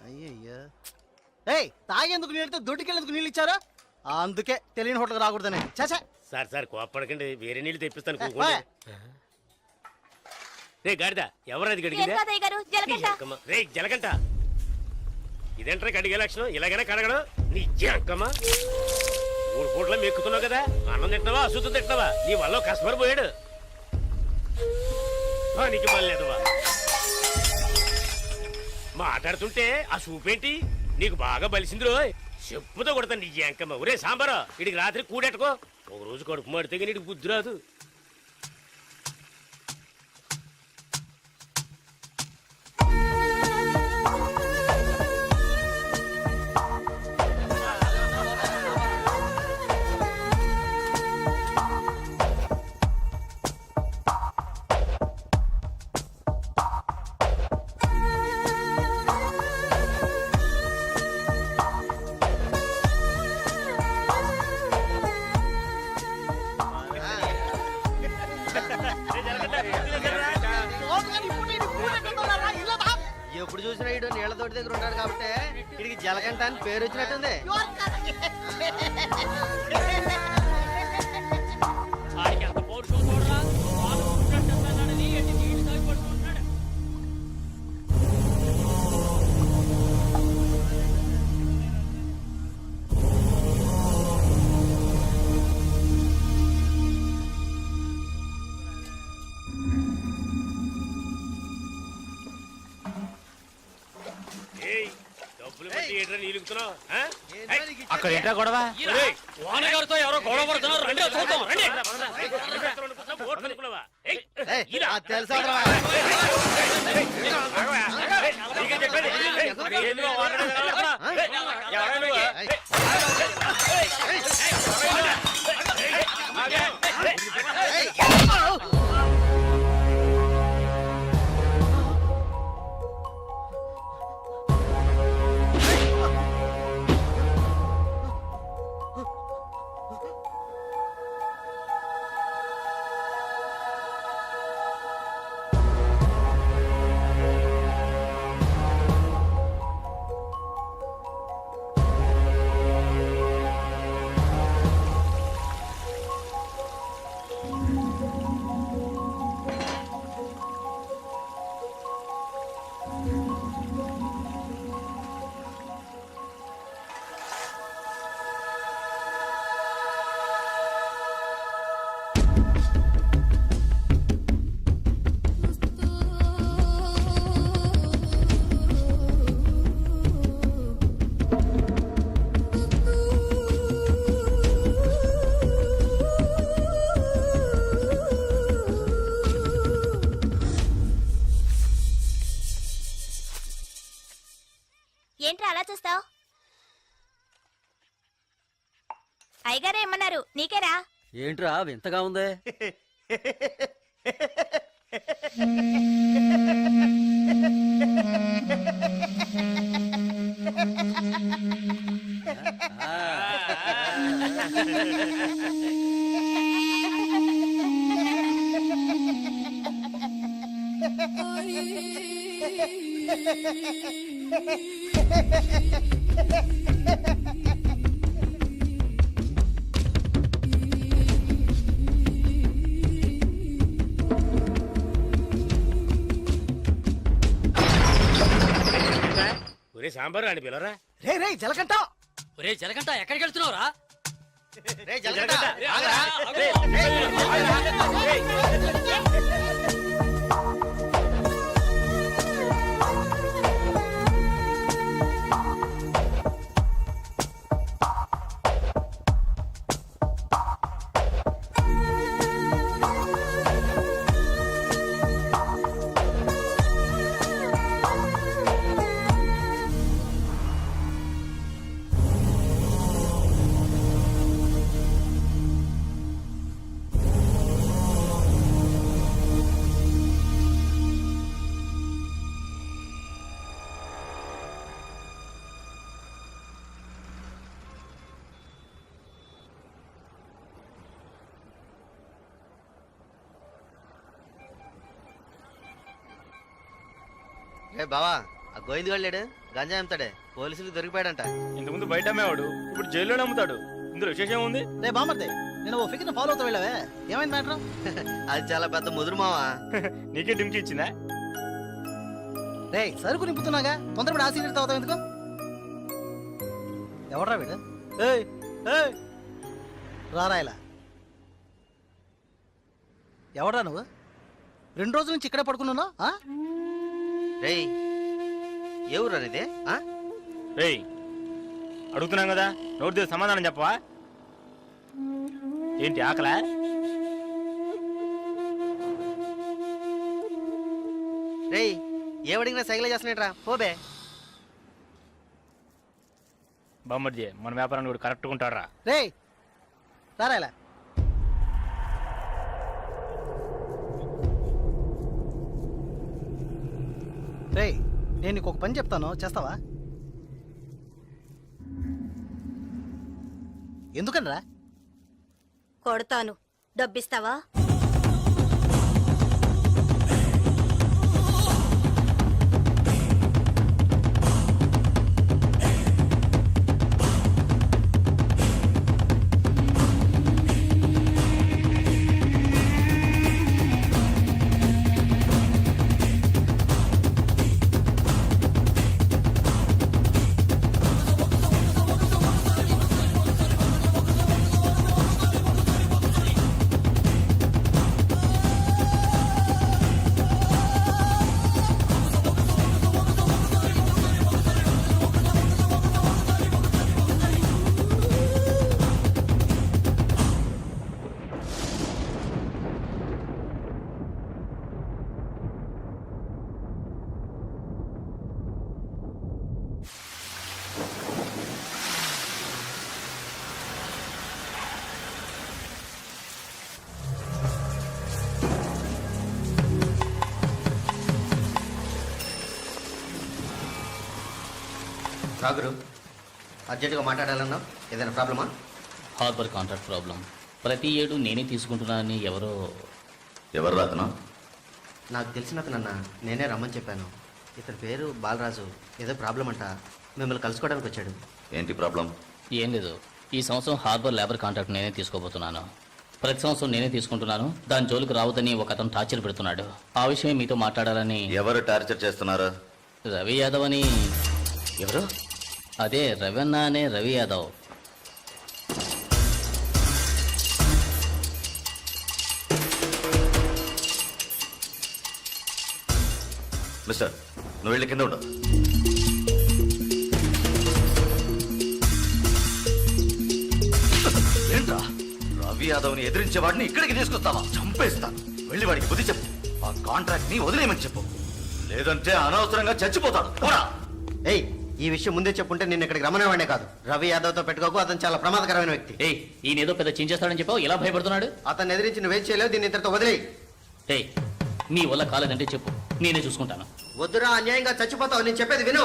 అయ్యయ్యా ఏయ్ తాగేందుకు నీళ్ళతో దొడ్డికెళ్ళేందుకు నీళ్ళు ఇచ్చారా? అందుకే తెలియని హోటల్కి రాకూడదని. చాచా సార్ సార్ కోప్పడకండి, వేరే నీళ్ళు తెప్పిస్తాను. రే గాడిద, ఎవరది గడిగిందా? రే జలకంట, ఇదేంట్రా గడిగే లక్షణం? ఇలాగైనా కడగడం నీ జంకమ్మా. 3 పూట్ల మెక్కుతున్నావు కదా, అన్నం తింటున్నావా అశుద్ధం తింటున్నావా? నీ వల్ల కస్టమర్ పోయాడు. నీకు మళ్ళీదవా మాట్లాడుతుంటే ఆ సూపేంటి నీకు బాగా బలిసింది రోయ్. చెప్పుతో కొడతాను నీ జంకమ్మ. ఒరే సాంబారా, ఇడికి రాత్రి కూడెట్టుకో. ఒక రోజు కడుపు మాడితే నీకు బుద్ధి రాదు. ఎప్పుడు చూసినా ఇడు నీళ్ల తోటి దగ్గర ఉంటాడు కాబట్టి ఇడికి జలకంట అని పేరు వచ్చినట్టుంది. అక్కడ ఏంటా గొడవ? ఓనగారితో ఎవరో గొడవ పడుతున్నారు, రండి చూద్దాం. తెలుసా ఏంట్రా అలా చూస్తావు? అయ్యగారే ఏమన్నారు? నీకేరా? ఏంట్రా వింతగా ఉందే? ఒరే సాంబారు అని పిలవరా. రే రే జలకంట, ఒరే జలకంట ఎక్కడికి వెళ్తున్నావురా? రే బావా, ఆ గోవింద్ లేడు గంజా అమ్ముతాడే పోలీసులకు దొరికిపోయాడంట. ఇంతకుముందు బయట అమ్మేవాడు ఇప్పుడు జైల్లోనే అమ్ముతాడు. ఇందులో విశేషం ఏముంది? రే బామర్దే, నేను ఓ ఫిగర్ని ఫాలో అవుతా వెళ్ళావే, ఏమైంది మ్యాటర్? అది చాలా పెద్ద ముదురు మావా. నీకే డిమ్కి ఇచ్చిందా? రే సరుకు నింపుతున్నాగా, తొందరపడి ఆ సీనియర్ తాగుతావు ఎందుకు? ఎవడ్రా వీడు? ఏయ్ ఏయ్ రారా ఇలా. ఎవడ్రా నువ్వు? 2 రోజుల నుంచి ఇక్కడే పడుకున్నావు? రేయ్ ఏ ఊరు అనేది? రేయ్ అడుగుతున్నాం కదా, నోటి దగ్గర సమాధానం చెప్పవా? ఏంటి ఆకలా? రేయ్ ఏమడిగినా సైకిల్ చేస్తున్నాట్రా, పోబే. బామ్మర్జీ మన వ్యాపారాన్ని కూడా కరెక్ట్గా ఉంటారా? రే రారా ఇలా. రే నేను నీకు ఒక పని చెప్తాను, చేస్తావా? ఎందుకనరా? కొడతాను, డబ్బిస్తావా? రాగురు అర్జెంటుగా మాట్లాడాలన్నావు, ఏదైనా ప్రాబ్లమా? Harbour contract problem. ప్రతి ఏడు నేనే తీసుకుంటున్నానని ఎవరు రాతను? నాకు తెలిసిన అతనన్న, నేనే రమ్మని చెప్పాను. ఇతని పేరు బాలరాజు. ఏదో ప్రాబ్లం అంట, మిమ్మల్ని కలుసుకోవడానికి వచ్చాడు. ఏంటి ప్రాబ్లం? ఏం లేదు, ఈ సంవత్సరం హార్బర్ లేబర్ కాంట్రాక్ట్ నేనే తీసుకోబోతున్నాను. ప్రతి సంవత్సరం నేనే తీసుకుంటున్నాను. దాని జోలికి రావద్దని ఒక అతను టార్చర్ పెడుతున్నాడు. ఆ విషయం మీతో మాట్లాడాలని. ఎవరు టార్చర్ చేస్తున్నారు? రవి యాదవ్ అని. ఎవరు? అదే రవణ అనే రవి యాదవ్. మిస్టర్, నువ్వు వెళ్ళి కింద ఉండు. ఏంట్రా, రవి యాదవ్ని ఎదిరించేవాడిని ఇక్కడికి తీసుకొస్తావా? చంపేస్తాను. వెళ్ళి వాడికి బుద్ధి చెప్పు. ఆ కాంట్రాక్ట్ ని వదిలేయమని చెప్పు, లేదంటే అనవసరంగా చచ్చిపోతాడు. పోరా. ఏయ్ ఈ విషయం ముందే చెప్పుంటే నేను ఇక్కడికి రమ్మనేవాడే కాదు. రవి యాదవ్తో పెట్టుకోకు, అతను చాలా ప్రమాదకరమైన వ్యక్తి. ఏయ్ ఈయన ఏదో పెద్ద చించేస్తాడని చెప్పావు, ఎలా భయపడుతున్నాడు? అతను ఎదిరించి నువ్వేం చేయలేవు, దీన్ని ఇద్దరితో వదిలేయి. ఏయ్ నీ వల్ల కాలేదంటే చెప్పు, నేనే చూసుకుంటాను. వద్దురా, అన్యాయంగా చచ్చిపోతావు. నేను చెప్పేది విను.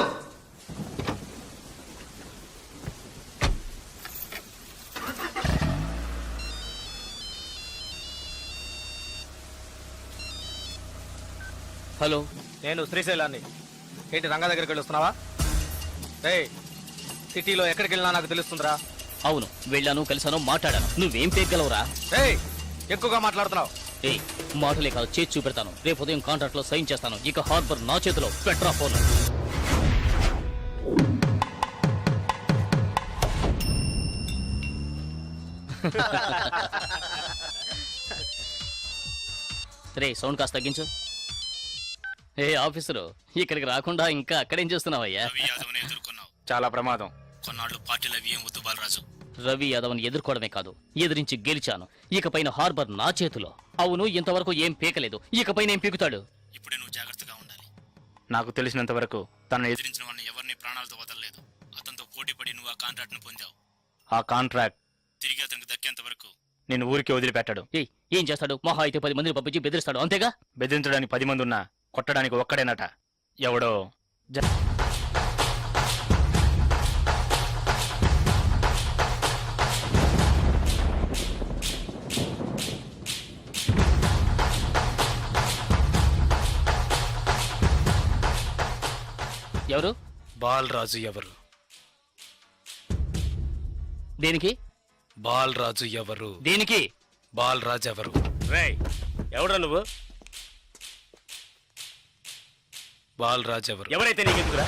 హలో, నేను శ్రీశైలాన్ని. ఏంటి రంగా దగ్గరికి వెళ్ళొస్తున్నావా? సిటీలో ఎక్కడికి వెళ్ళినా నాకు తెలుస్తుందిరా. అవును వెళ్ళాను, కలిసాను, మాట్లాడాను. నువ్వేం పేగలవురా? ఎక్కువగా మాట్లాడుతున్నావు. ఏయ్ మాటలే కాదు, చేసి చూపెడతాను. రేపు ఉదయం కాంట్రాక్ట్ లో సైన్ చేస్తాను. ఇక హార్బర్ నా చేతిలో. Petra phone. రే సౌండ్ కాస్త తగ్గించు. ఏ ఆఫీసరు, ఇక్కడికి రాకుండా ఇంకా అక్కడేం చేస్తున్నావయ్యా? చాలా ప్రమాదం. కొన్నాళ్ళు పార్టీలు అవి ఏం వద్దు బాలరాజు. రవి యాదవ్ని ఎదుర్కోవడమే కాదు, ఎదిరించి గెలిచాను. ఇకపైన హార్బర్ నా చేతిలో. అవును, ఇంతవరకు ఏం పీకలేదు, ఇకపైన ఏం పీకుతాడు? ఇప్పుడే నువ్వు జాగ్రత్తగా ఉండాలి. నాకు తెలిసినంత వరకు తనను ఎదిరించిన వాడిని ఎవరిని ప్రాణాలతో వదలలేదు. అతనితో పోటీ పడి నువ్వు ఆ కాంట్రాక్ట్ ను పొందావు. ఆ కాంట్రాక్ట్ తిరిగి అతనికి దక్కేంత వరకు నేను ఊరికి వదిలిపెట్టాడు. ఏం చేస్తాడు? మహా అయితే 10 మందిని పంపించి బెదిరిస్తాడు, అంతేగా? బెదిరించడానికి 10 మంది ఉన్నా కొట్టడానికి ఒక్కడేనట. ఎవడో ఎవరు? బాలరాజు ఎవరు? దేనికి? బాలరాజు ఎవరు? దేనికి? బాలరాజు ఎవరు? రేయ్ ఎవడ్రా నువ్వు? బాలరాజు ఎవరు? ఎవరైతే నీకెందుకురా?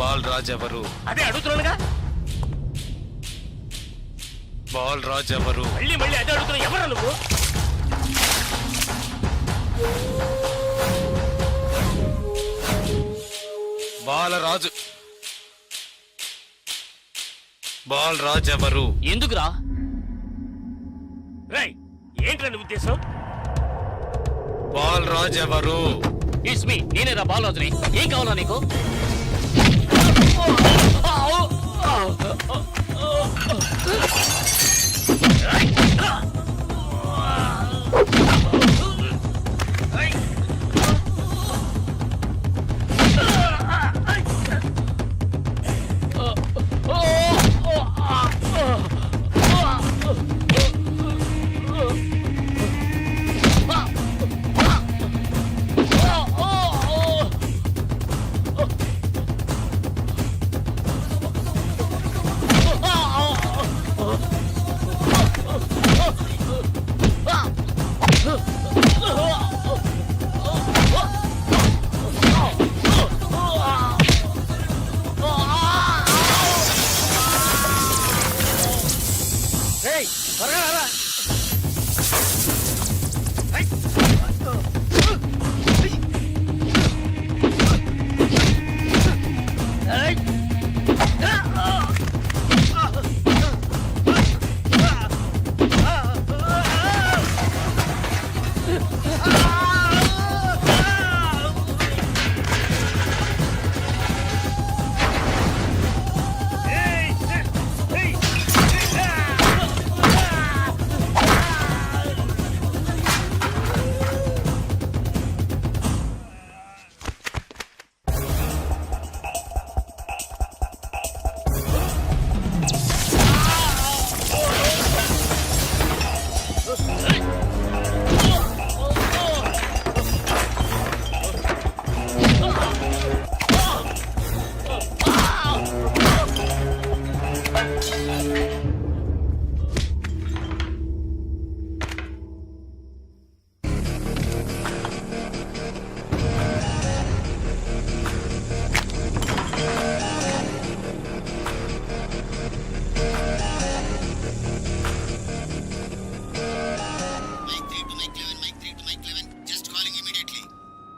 బాలరాజు ఎవరు? అదే అడుగుతున్నానుగా. బాలరాజు ఎవరు? మళ్ళీ మళ్ళీ అదే అడుగుతున్నా. ఎవరా నువ్వు? బాలరాజు. బాలరాజు ఎవరు? ఎందుకురా? రేయ్ ఏంట్రా నీ ఉద్దేశం? బాలరాజు ఎవరు? ఇట్స్ మీ, నేనేరా బాలరాజుని. ఏం కావాలా నీకు? రేయ్ త్వరగా రారా.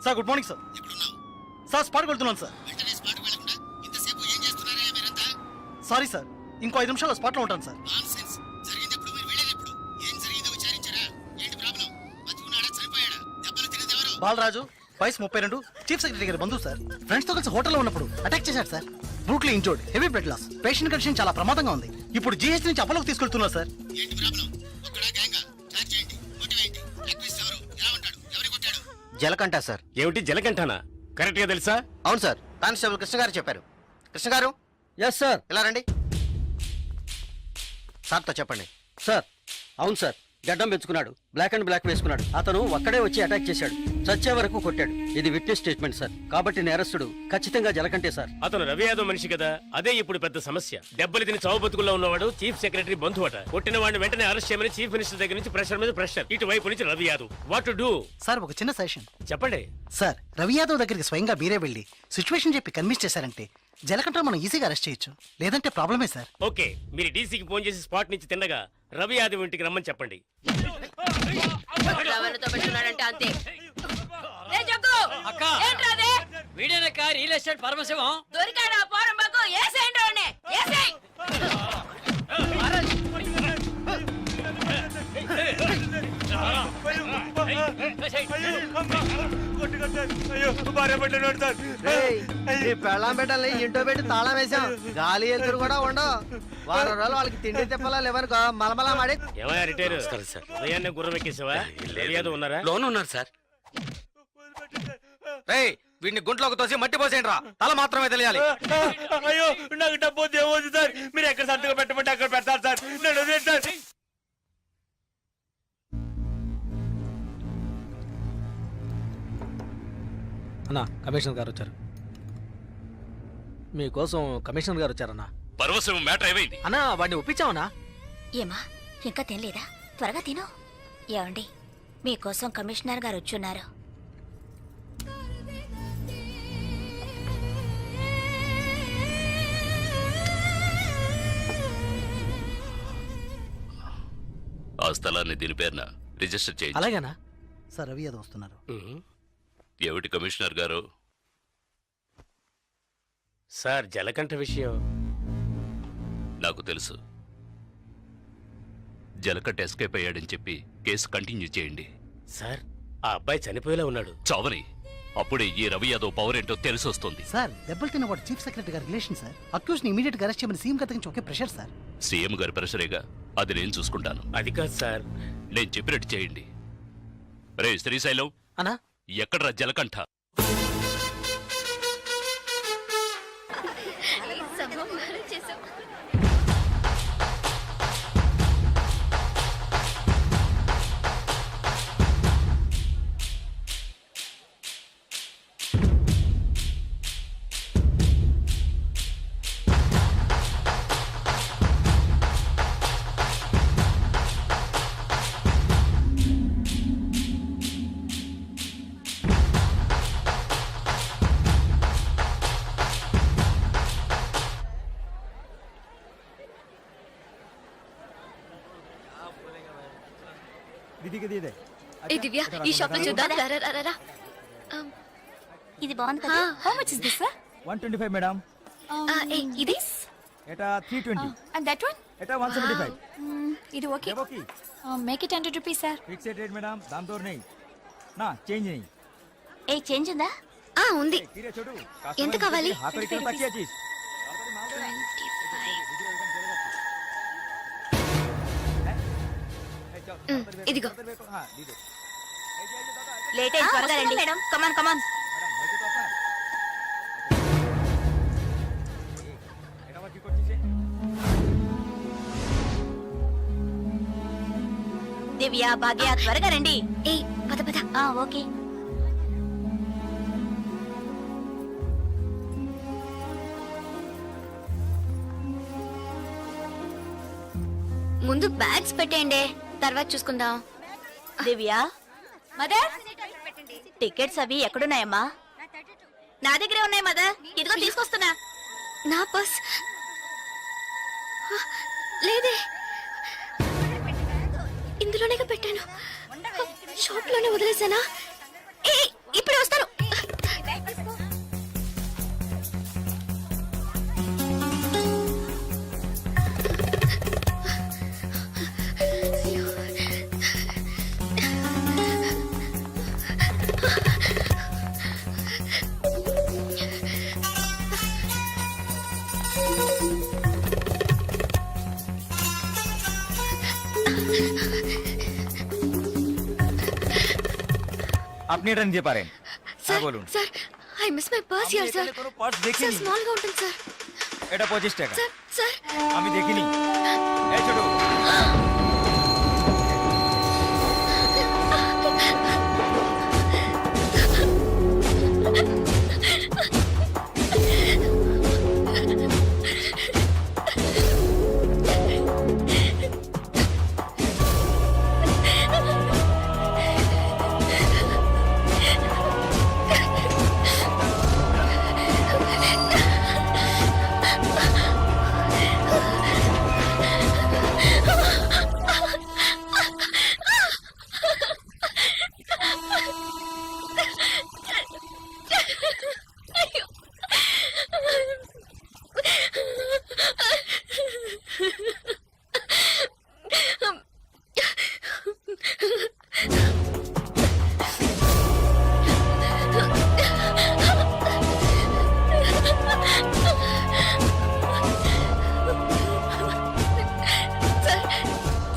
Sir good morning sir. Sir స్పాట్కి వెళ్తున్నాను సార్. సారీ సార్, ఇంకో 5 నిమిషాల్లో స్పాట్లో ఉంటాను సార్. బాలరాజు వయసు 32, చీఫ్ సెక్రటరీ గారి బంధువు సార్. ఫ్రెండ్స్ తో కలిసి హోటల్లో ఉన్నప్పుడు అటాక్ చేశారు sir. Brutally injured, heavy blood loss. Patient condition చాలా ప్రమాదంగా ఉంది. ఇప్పుడు జీహెచ్ నుంచి అపోలోకి తీసుకెళ్తున్నారు సార్. జలకంట సార్. ఏమిటి జలకంఠానా? కరెక్ట్ గా తెలుసా? అవును సార్, కానిస్టేబుల్ కృష్ణ గారు చెప్పారు. కృష్ణ గారు ఎస్ సార్. ఇలా రండి. సార్తో చెప్పండి. సార్ అవును సార్, గడ్డం పెంచుకున్నాడు, బ్లాక్ అండ్ బ్లాక్ వేసుకున్నాడు. అతను ఒక్కడే వచ్చి అటాక్ చేశాడు, చచ్చే వరకు కొట్టాడు. ఇది విట్నెస్ స్టేట్మెంట్ సార్. కాబట్టి నేరస్తుడు ఖచ్చితంగా జలకంటే సార్. అతను రవి యాదవ్ మనిషి కదా, అదే ఇప్పుడు పెద్ద సమస్య. దెబ్బలు తిని చావు బతుకుల్లో ఉన్నవాడు చీఫ్ సెక్రటరీ బంధువు అట. కొట్టిన వాడిని వెంటనే అరెస్ట్ చేయమని చీఫ్ మినిస్టర్ దగ్గర నుంచి ప్రెషర్ మీద ప్రెషర్. ఇటువైపు నుంచి Ravi Yadav. What to do? Sir ఒక చిన్న సజెషన్ చెప్పండి. సార్, రవి యాదవ్ దగ్గరికి స్వయంగా మీరే వెళ్ళి సిచ్యువేషన్ చెప్పి కన్విన్స్ చేశారంటే జలకంట మనం ఈజీగా అరెస్ట్ చేయొచ్చు. లేదంటే ప్రాబ్లమే సార్. ఓకే, మీరు డీసీకి ఫోన్ చేసి స్పాట్ నుంచి తిన్నగా రవి యాదవ్ ఇంటికి రమ్మని చెప్పండి. అంతే. అక్క వీడేనక్క రియల్ ఎస్టేట్ పరమశివం. దొరికాడా పోరంబాకు? ఏసేయండి వాడిని, ఏసేయ్. పెళ్ళాం పెట్టాలి, ఇంటో పెట్టి తాళం వేసాం. గాలి ఎదురు కూడా ఉండవు. వారం రోజులు వాళ్ళకి తిండి తిప్పలా లేవనుకో మలమలా మాడి. ఏమయ్యా రిటైర్? ఉదయాన్నే గుర్రం ఎక్కేసావా? రవి యాదవ్ ఉన్నారా? లోన్ ఉన్నారు సార్. రేయ్ వీడిని గుంట్లోకి తోసి మట్టి పోసేయండి రా. తల మాత్రమే తెలియాలి. అయ్యో నాకు డబ్బు దేవోదు సార్. మీరు ఎక్కడ సంతకం పెట్టమంటే అక్కడ పెడతారు సార్. నేను వదిలేయండి సార్. అన్నా కమిషనర్ గారు వచ్చారు. మీకోసం కమిషనర్ గారు వచ్చారన్నా. పరవశం మ్యాటర్ ఏమైంది? అన్నా వాడిని ఒప్పించావనా? ఏమా ఇంకా తినలేదా? త్వరగా తిను. ఏమండి మీకోసం కమిషనర్ గారు వచ్చున్నారు. ఆ స్థలాన్ని దీని పేరున రిజిస్టర్ చేయండి. అలాగేనా సార్? రవి యాదవ్ వస్తున్నారు. ఏమిటి కమిషనర్ గారు? సార్ జలకంఠ విషయం నాకు తెలుసు. జలకట్ ఎస్కేప్ అయ్యాడని చెప్పి కేసు కంటిన్యూ చేయండి. సార్ ఆ అబ్బాయి చనిపోయేలా ఉన్నాడు. చావని అప్పుడే ఈ రవి యాదవ్ పవర్ ఏంటో తెలిసి వస్తుంది. సార్ దెబ్బలు తిన్నవాడు చీఫ్ సెక్రటరీ గారి రిలేషన్ సార్. అక్యూజ్ ని ఇమీడియట్ గా అరెస్ట్ చేయమని సీఎం గారి నుంచి ఒకే ప్రెషర్ సార్. సీఎం గారి ప్రెషరేగా, అది నేను చూసుకుంటాను. అది కాదు సార్. నేను చెప్పినట్టు చేయండి. రే శ్రీశైలం, అన్నా ఎక్కడ్రా జలకంఠ? ఏ దివ్య ఈ షాప్ లో చూద్దాం. ఇది బాగుంది కదా? How much is this sir? 125 madam. ఇది ఎటా 320. అండ్ దట్ వన్ ఎటా 175. ఇది okay. Okay make it 100 rupees sir. Fixed rate madam, దామ్ తోర్ नहीं నా చేంజ్ नहीं. ఏ చేంజ్ ఉందా? ఉంది. తీరే చూడు. ఎంత కావాలి? ఆఖరి కిలో తక్కువ చీజ్. ఇదిగో. हाँ दीदो. లేట్ అయ్యి త్వరగా రండి మేడం. కమాన్ కమాన్. దివ్య భాగ్య త్వరగా రండి. ఏ పద పద. ఓకే. ముందు బ్యాగ్స్ పెట్టేయండి, తర్వాత చూసుకుందాం. దివ్య మదర్, టికెట్స్ అవి ఎక్కడున్నాయమ్మా? నా దగ్గరే ఉన్నాయి మదర్. ఇదిగో తీసుకొస్తున్నా. నా పర్స్ లేదే. ఇందులోనే పెట్టాను. షాప్ లోనే వదిలేసానా? ఇప్పుడు వస్తాను. আপনি এটা নিতে পারেন। স্যার বলুন sir, I miss my purse here sir. Purse sir দেখিনি। স্মল గా ఉంటుంది স্যার। এটা 25 টাকা। স্যার স্যার আমি দেখিনি। এই ছোট।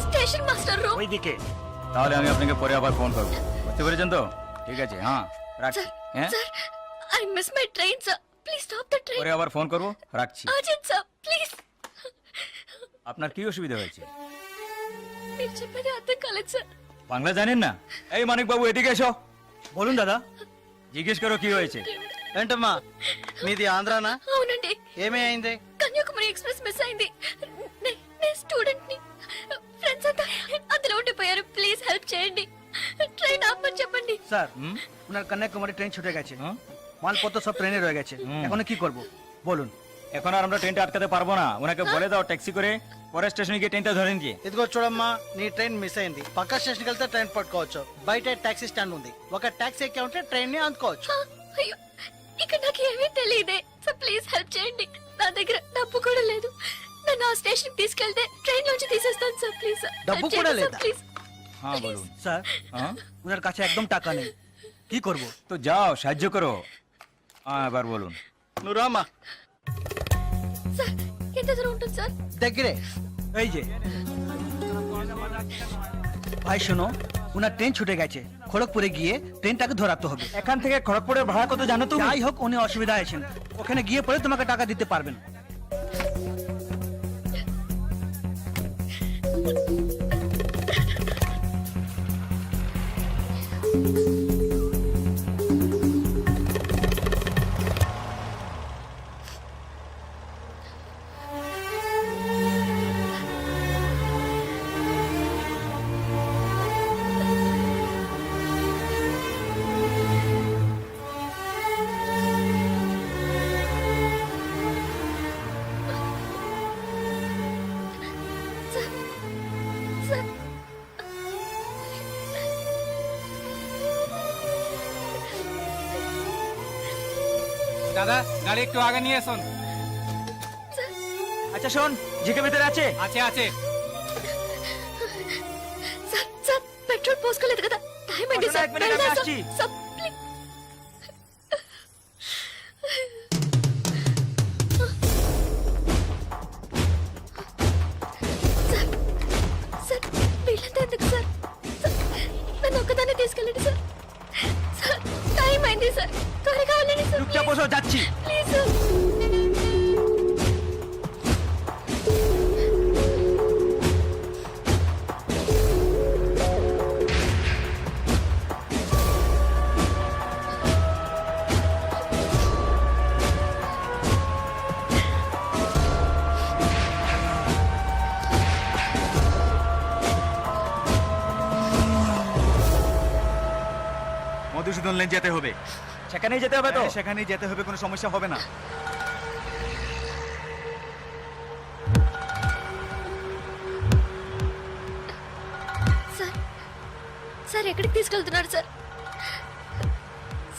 স্টেশন মাস্টার রুম ওইদিকে। তাহলে আমি আপনাকে পরে আবার ফোন করব। বুঝতে পেরেছেন তো? ঠিক আছে, হ্যাঁ রাখছি। হ্যাঁ sir, I miss my train sir. Please stop the train. পরে আবার ফোন করব, রাখছি। আজেন স্যার প্লিজ। আপনার কি অসুবিধা হয়েছে? మీరు చెప్పేది అర్థం కాలేదు సార్। বাংলা জানেন না? এই মানিক বাবু এদিকে এসো। বলুন দাদা। জিজ্ঞেস করো কি হয়েছে। ఏంటమ్మా మీది ఆంధ్రానా? అవునండి, ఏమే అయింది? కన్యాకుమారి ఎక్స్ప్రెస్ మిస్ అయింది. నేను స్టూడెంట్ ని, ఫ్రెండ్స్ అంతా అందులో ఉండిపోయారు. ప్లీజ్ హెల్ప్ చేయండి, ট্রেন ఆపమని చెప్పండి. স্যার ওনার কন্যাকুমারী ট্রেন ছুটে গেছে, মালপত্র সব ট্রেনে রয়ে গেছে, এখন কি করব বলুন? এখন আর আমরা ট্রেনটা আটকাতে পারবো না, ওনাকে বলে দাও ট্যাক্সি করে পরের স্টেশনে গিয়ে ট্রেনটা ধরে নিয়ে। ఇదిగో చూడమ్మా, నీ ట్రైన్ మిస్ అయింది. పక్క స్టేషన్కి వెళ్తే ట్రైన్ పట్టుకోవచ్చు. బయట టాక్సీ స్టాండ్ ఉంది, ఒక టాక్సీ ఎక్కి ఉంటే ట్రైన్ ని అందుకోవచ్చు. అయ్యో, ఇక్కడ నాకు ఏమీ తెలియదే. సో ప్లీజ్ హెల్ప్ చేయండి. నా దగ్గర డబ్బు కూడా లేదు. నన్ను ఆ స్టేషన్ తీసుకెళ్తే ట్రైన్ నుంచి తీసేస్తాను సార్. ప్లీజ్ సార్, డబ్బు కూడా లేదా? ప్లీజ్. হ্যাঁ বলুন। স্যার ওনার কাছে একদম টাকা নেই, কি করব? তো যাও সাহায্য করো। হ্যাঁ এবার বলুন। నువ్వు రామ్మా. సార్ ఎంత దూరం ఉంటుంది సార్? దగ్గరే. এই যে ভাই শোনো, ওনার ট্রেন ছুটে গেছে, খড়গপুরে গিয়ে ট্রেনটাকে ধরাতে হবে। এখান থেকে খড়গপুরের ভাড়া কত জানো তুমি? যাই হোক, উনি অসুবিধা আছেন, ওখানে গিয়ে পরে তোমাকে টাকা দিতে পারবেন। సార్ দাদা গাড়ি একটু আগে নিয়ে আসুন। আচ্ছা শোন, জিকে ভিতরে আছে? আছে আছে। సార్ సార్ పెట్రోల్ పోసుకోలేదు కదా, టైం అయింది సార్. ఒక మినిట్ ఆగి వెళ్దాం వచ్చి. Sir, please. సార్ సార్ వీళ్ళంతా ఎందుకు సార్? సార్, నన్ను ఒక్కదాన్ని తీసుకెళ్ళండి సార్. సార్ టైం అయింది సార్, త్వరగా వెళ్ళండి సార్. চুপচাপ বসো, যাচ্ছি। Please sir. মধুসূদন লেন যেতে হবে। সেখানেই যেতে হবে তো? সেখানেই যেতে হবে, কোনো সমস্যা হবে না। సార్ సార్ ఎక్కడికి తీసుకెళ్తున్నారు సార్?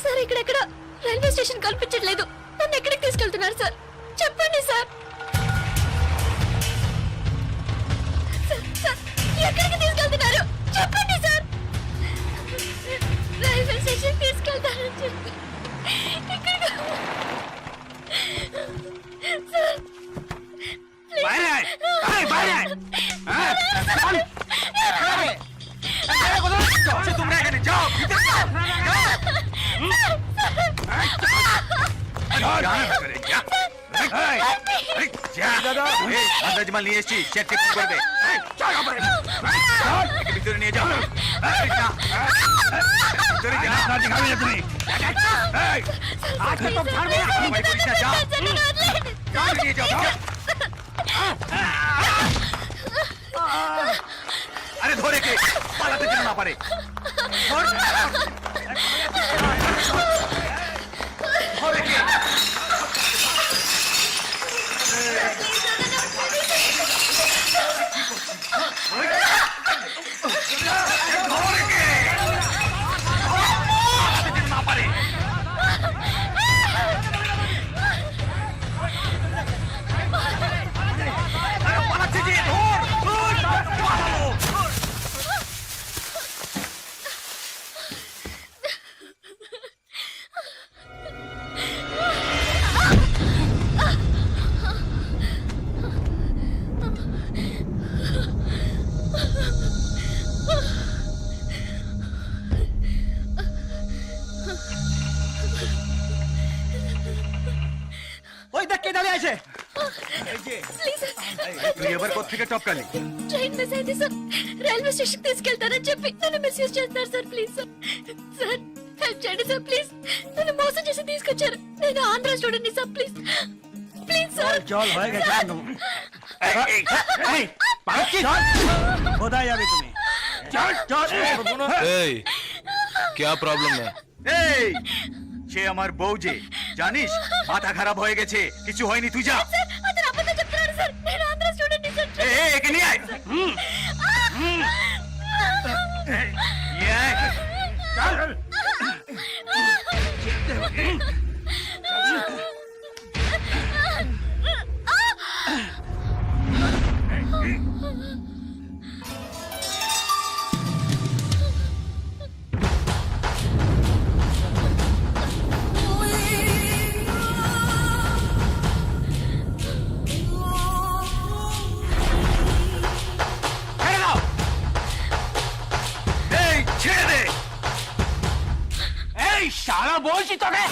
సార్ ఇక్కడెక్కడ రైల్వే స్టేషన్ కనిపించట్లేదు. నన్ను ఎక్కడికి తీసుకెళ్తున్నారు సార్? చెప్పండి సార్. సార్, సార్, ఎక్కడికి తీసుకెళ్తున్నారు? చెప్పండి సార్. రైల్వే స్టేషన్ తీసుకెళ్తారని చెప్పి ఎక్కడికి? సార్ বাইরে আয়, আয় বাইরে আয়। হ্যাঁ, চল। আচ্ছা, তোমরা এখানে যাও, ভিতরে যাও, যাও। দাদা আন্দাজ মাল নিয়ে এসছি, চেক চেক করবে। ভিতরে নিয়ে যাও, ভিতরে যাও। তুমি আজকে তো ছাড়বে না, সবাই করিস না, যাও। যাও, নিয়ে যাও, যাও। আরে ধরে কে পালাতে যেন না পারে। ধরে কে? ধরে কে? পালাতে যেন না পারে। পালাচ্ছে যে, ধর, ধর, পালালো। ওই দেখ কে দাঁড়িয়ে আছে। ప్లీజ్ তুই এবার কোত্থেকে টপকালি? ట్రైన్ మిస్ అయింది సార్. రైల్వే స్టేషన్ తీసుకెళ్తారని చెప్పి నన్ను మిస్యూజ్ చేస్తారు sir. Please sir, sir help చేయండి సార్ ప్లీజ్. నన్ను మోసం చేసి తీసుకొచ్చారు. నేను Andhra student sir please please sir. चल होएगा चल तुम बताया अभी तुम्हें चल चल क्या प्रॉब्लम है? এই সে আমার বউ যে জানিস মাথা খারাপ হয়ে গেছে কিছু হয়নি তুই যা సార్ అతను అబద్ధం చెప్తున్నాడు సార్. నేను ఆంధ్ర స్టూడెంట్ సార్. একে নিয়ে আয় নিয়ে আয় চল ছেড়ে দাও এই ছেড়ে দে এই শালা বলছি তোকে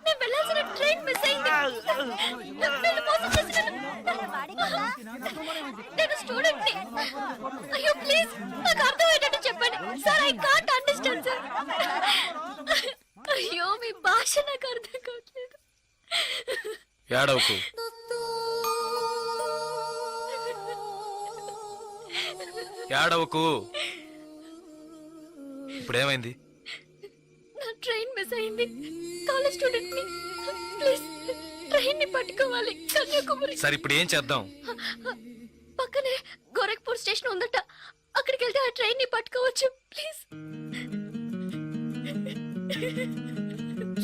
నేను వెళ్ళాల్సిన ట్రైన్ మిస్ అయింది. నన్ను మోసం చేసి నేను స్టూడెంట్ ని. అయ్యో ప్లీజ్ నాకు అర్థమయ్యేటట్టు చెప్పండి sir. I can't understand sir. అయ్యో మీ భాష నాకు అర్థం కావట్లేదు. ఏడవకు. ఏడవకు. ఇప్పుడేమైంది? నా ట్రైన్ మిస్ అయింది. కాలేజ్ స్టూడెంట్ ని. ప్లీజ్ ట్రైన్ ని పట్టుకోవాలి కన్యాకుమారి. సరే ఇప్పుడు ఏం చేద్దాం? పక్కనే గోరఖ్పూర్ స్టేషన్ ఉందట. అక్కడికి వెళ్తే ఆ ట్రైన్ ని పట్టుకోవచ్చు ప్లీజ్.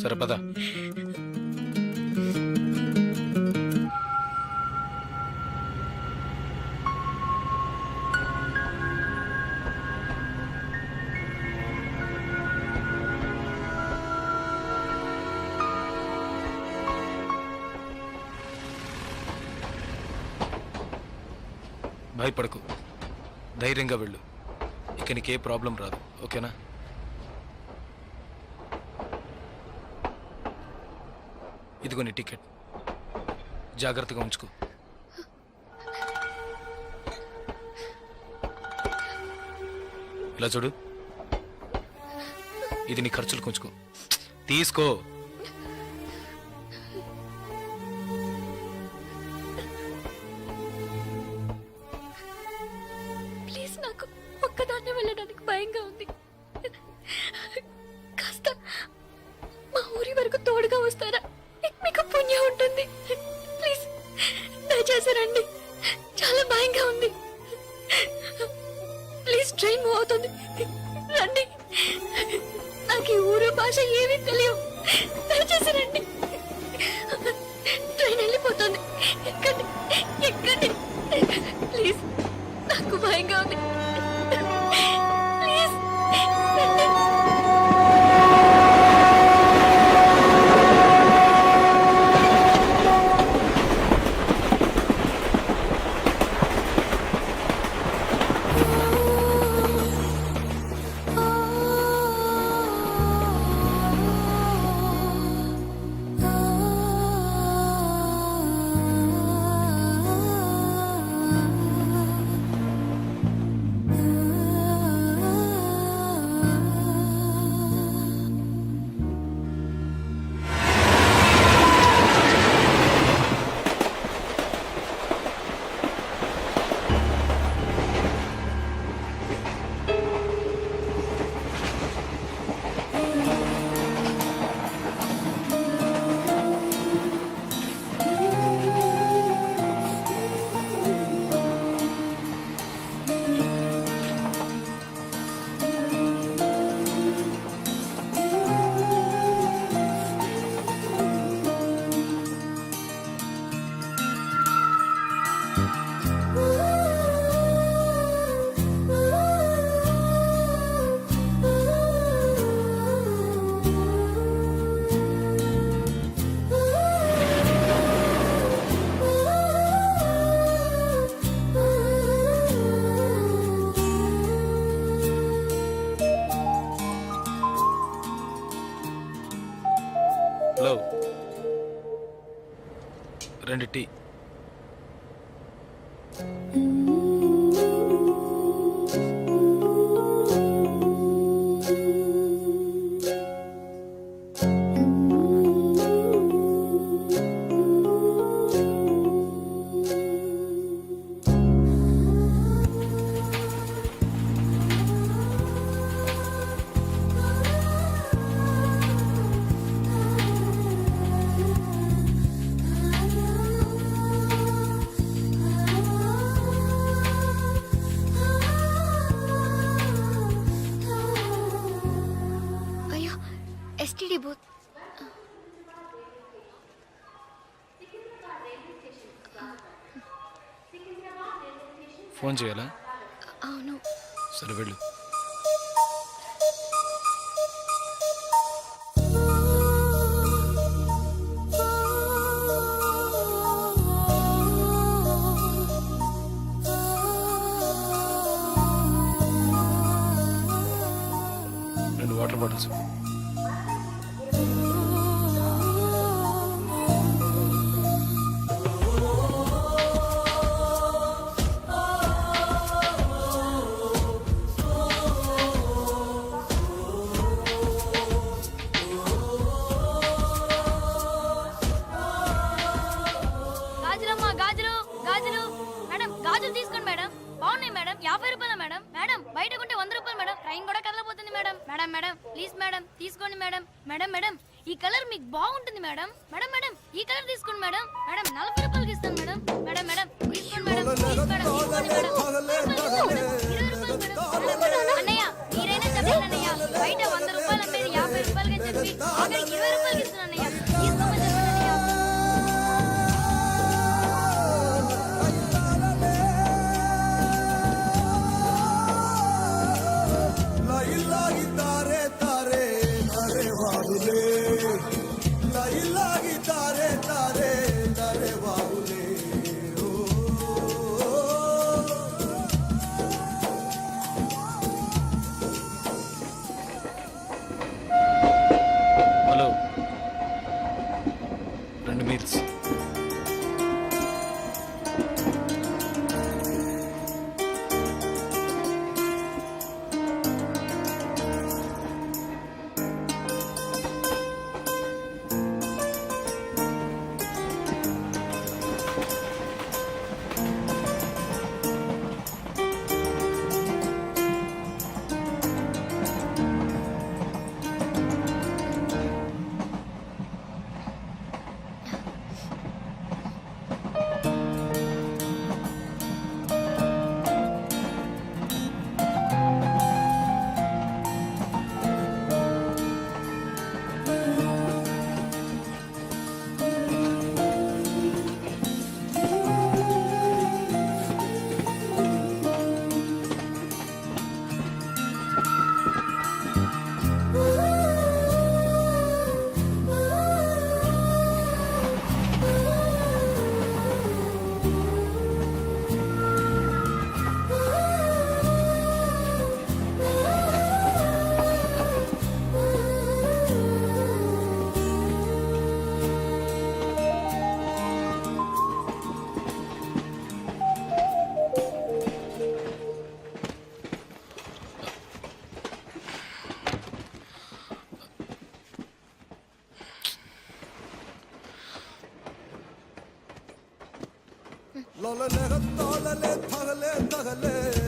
సరే పద. భయపడకు, ధైర్యంగా వెళ్ళు. ఇక నీకే ప్రాబ్లం రాదు, ఓకేనా? ఇదిగో నీ టికెట్, జాగ్రత్తగా ఉంచుకో. ఇలా చూడు, ఇది నీ ఖర్చులకు ఉంచుకో. తీసుకో. ప్లీజ్ నాకు ఒక్కదాన్నే వెళ్ళడానికి భయంగా ఉంది. కాస్త మా ఊరి వరకు తోడుగా వస్తారా? మీకు పుణ్యం ఉంటుంది. ప్లీజ్ దయచేసి రండి. చాలా భయంగా ఉంది. ప్లీజ్ ట్రైన్ మూవ్ అవుతుంది, రండి. నాకు ఈ ఊరు భాష ఏమీ తెలియవు. దయచేసి రండి. ట్రైన్ వెళ్ళిపోతుంది. ఎక్కండి ఎక్కండి ప్లీజ్. నాకు భయంగా ఉంది. ప్లీజ్ రండి. 2 టీ. అయ్యో ఎస్టీడీ బూత్. ఫోన్ చేయాలా? అవును. సరే వెళ్ళు. Water bottles. గాజులమ్మా గాజులు గాజులు. మేడం గాజులు తీసుకోండి మేడం. బాగున్నాయి మేడం. 50 రూపాయలు మేడం. మేడం బయట కొంటే 100 రూపాయలు మేడం. ట్రైన్ కూడా కదలబోతుంది madam. Madam madam please madam తీసుకోండి మేడం. మేడం మేడం ఈ కలర్ మీకు బాగుంటుంది మేడం. మేడం మేడం ఈ కలర్ తీసుకోండి మేడం. మేడం 40 రూపాయలకి ఇస్తాను మేడం. మేడం మేడం తీసుకోండి మేడం. ప్లీజ్ మేడం తీసుకోండి మేడం. 20 రూపాయలు మేడం. మేడం మేడం అన్నయ్య మీరైనా చెప్పండి అన్నయ్య. బయట 100 రూపాయలు అమ్మేది 50 రూపాయలకి చెప్పి ఆఖరికి 20 రూపాయలకి ఇస్తున్నాను అన్నయ్య. తీసుకోమని చెప్పండి అన్నయ్య. Hello, 2 meals.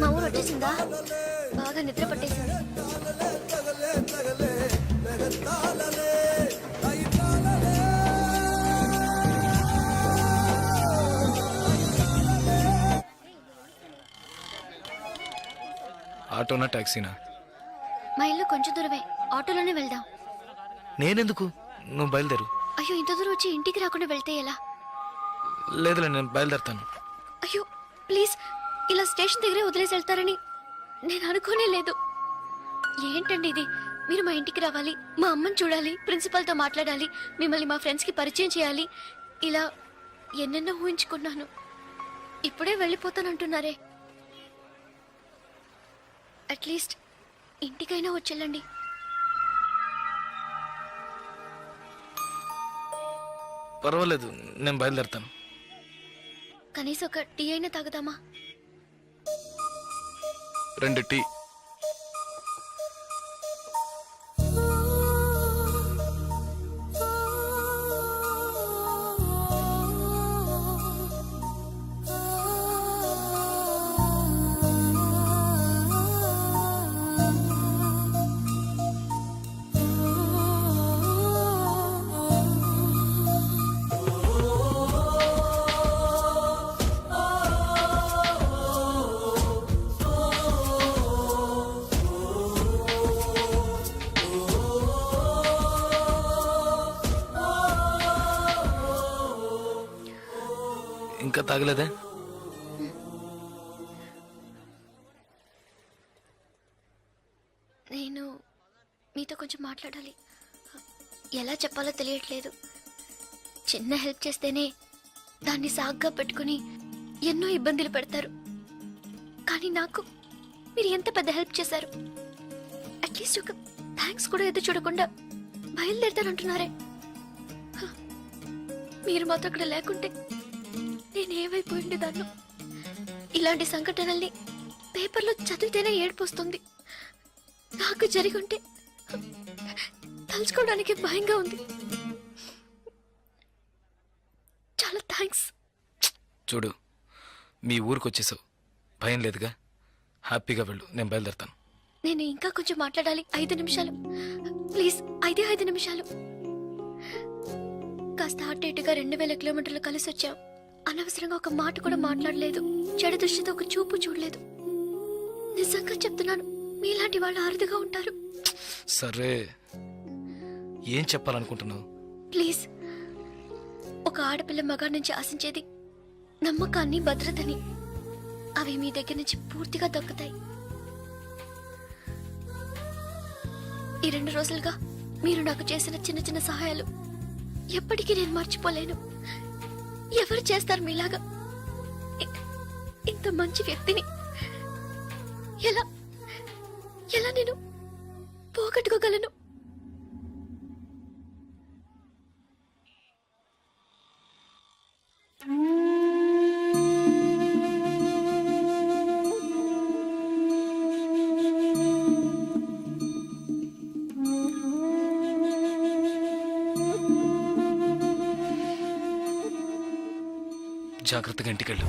మా ఊరు వచ్చేసిందా? బాగా నిద్ర పట్టేసింది. ఆటోనా టాక్సీనా? మా ఇల్లు కొంచెం దూరమే. ఆటోలోనే వెళ్దాం. నేనెందుకు? నువ్వు బయలుదేరు. అయ్యో ఇంత దూరం వచ్చి ఇంటికి రాకుండా వెళ్తే ఎలా? లేదులే, నేను బయలుదేరుతాను. అయ్యో ప్లీజ్, ఇలా స్టేషన్ దగ్గరే వదిలేసి వెళ్తారని నేను అనుకోనే లేదు. ఏంటండి ఇది? మీరు మా ఇంటికి రావాలి, మా అమ్మని చూడాలి, ప్రిన్సిపల్తో మాట్లాడాలి, మిమ్మల్ని మా ఫ్రెండ్స్కి పరిచయం చేయాలి. ఇలా ఎన్నెన్నో ఊహించుకున్నాను. ఇప్పుడే వెళ్ళిపోతానంటున్నారే. అట్లీస్ట్ ఇంటికైనా వచ్చేళ్ళండి. పర్వాలేదు, నేను బయలుదేరుతాను. కనీసం ఒక టీ అయినా తాగుదామా? 2 టీ. ఇంకా తాగలేదే? నేను మీతో కొంచెం మాట్లాడాలి. ఎలా చెప్పాలో తెలియట్లేదు. చిన్న హెల్ప్ చేస్తేనే దాన్ని సాగ్గా పెట్టుకుని ఎన్నో ఇబ్బందులు పెడతారు. కానీ నాకు మీరు ఎంత పెద్ద హెల్ప్ చేశారు. అట్లీస్ట్ ఒక థ్యాంక్స్ కూడా ఎదురు చూడకుండా బయలుదేరుతానంటున్నారే. మీరు మాతో అక్కడ లేకుంటే నేనేమైపోయి ఉండేదాన్ని. ఇలాంటి సంఘటనల్ని పేపర్లో చదివితేనే ఏడుపు వస్తుంది. నాకు జరిగి ఉంటే తలుచుకోవడానికి భయంగా ఉంది. చాలా థ్యాంక్స్. చూడు, మీ ఊరికి వచ్చేసావు, భయం లేదుగా. హ్యాపీగా వెళ్ళు, నేను బయలుదేరుతాను. నేను ఇంకా కొంచెం మాట్లాడాలి. 5 నిమిషాలు ప్లీజ్. 5 నిమిషాలు. కాస్త అటు ఇటుగా 2000 కిలోమీటర్లు కలిసి వచ్చాం. అనవసరంగా ఒక మాట కూడా మాట్లాడలేదు. చెడు దృష్టితో ఒక చూపు చూడలేదు. నిజంగా చెప్తున్నాను, మీలాంటి వాళ్ళు అరుదుగా ఉంటారు. సరే, ఏం చెప్పాలనుకుంటున్నావు? ప్లీజ్. ఒక ఆడపిల్ల మగాడి నుంచి ఆశించేది నమ్మకాన్ని, భద్రతని. అవి మీ దగ్గర నుంచి పూర్తిగా దక్కుతాయి. ఈ 2 రోజులుగా మీరు నాకు చేసిన చిన్న చిన్న సహాయాలు ఎప్పటికీ నేను మర్చిపోలేను. ఎవరు చేస్తారు మీలాగా? ఇంత మంచి వ్యక్తిని ఎలా ఎలా నేను పోగొట్టుకోగలను? జాగ్రత్తగా ఇంటికెళ్ళు.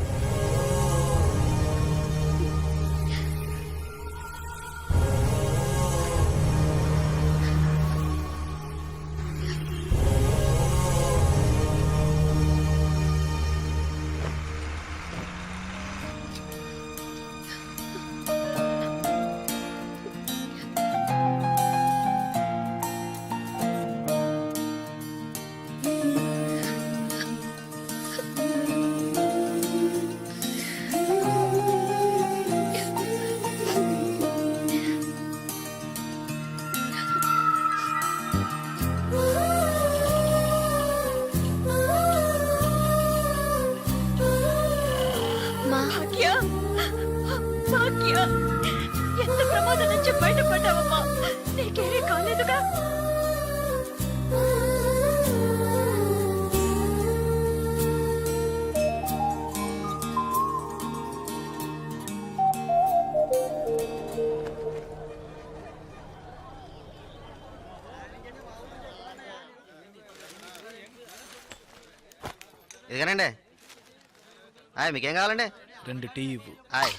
ఎంత ప్రమాదం నుంచి బయటపడ్డావమ్మా? నీకేమీ కాలేదుగా? ఇదిగానండి. హాయ్, మీకేం కావాలండి? 2 టీ ఇవ్వు. హాయ్,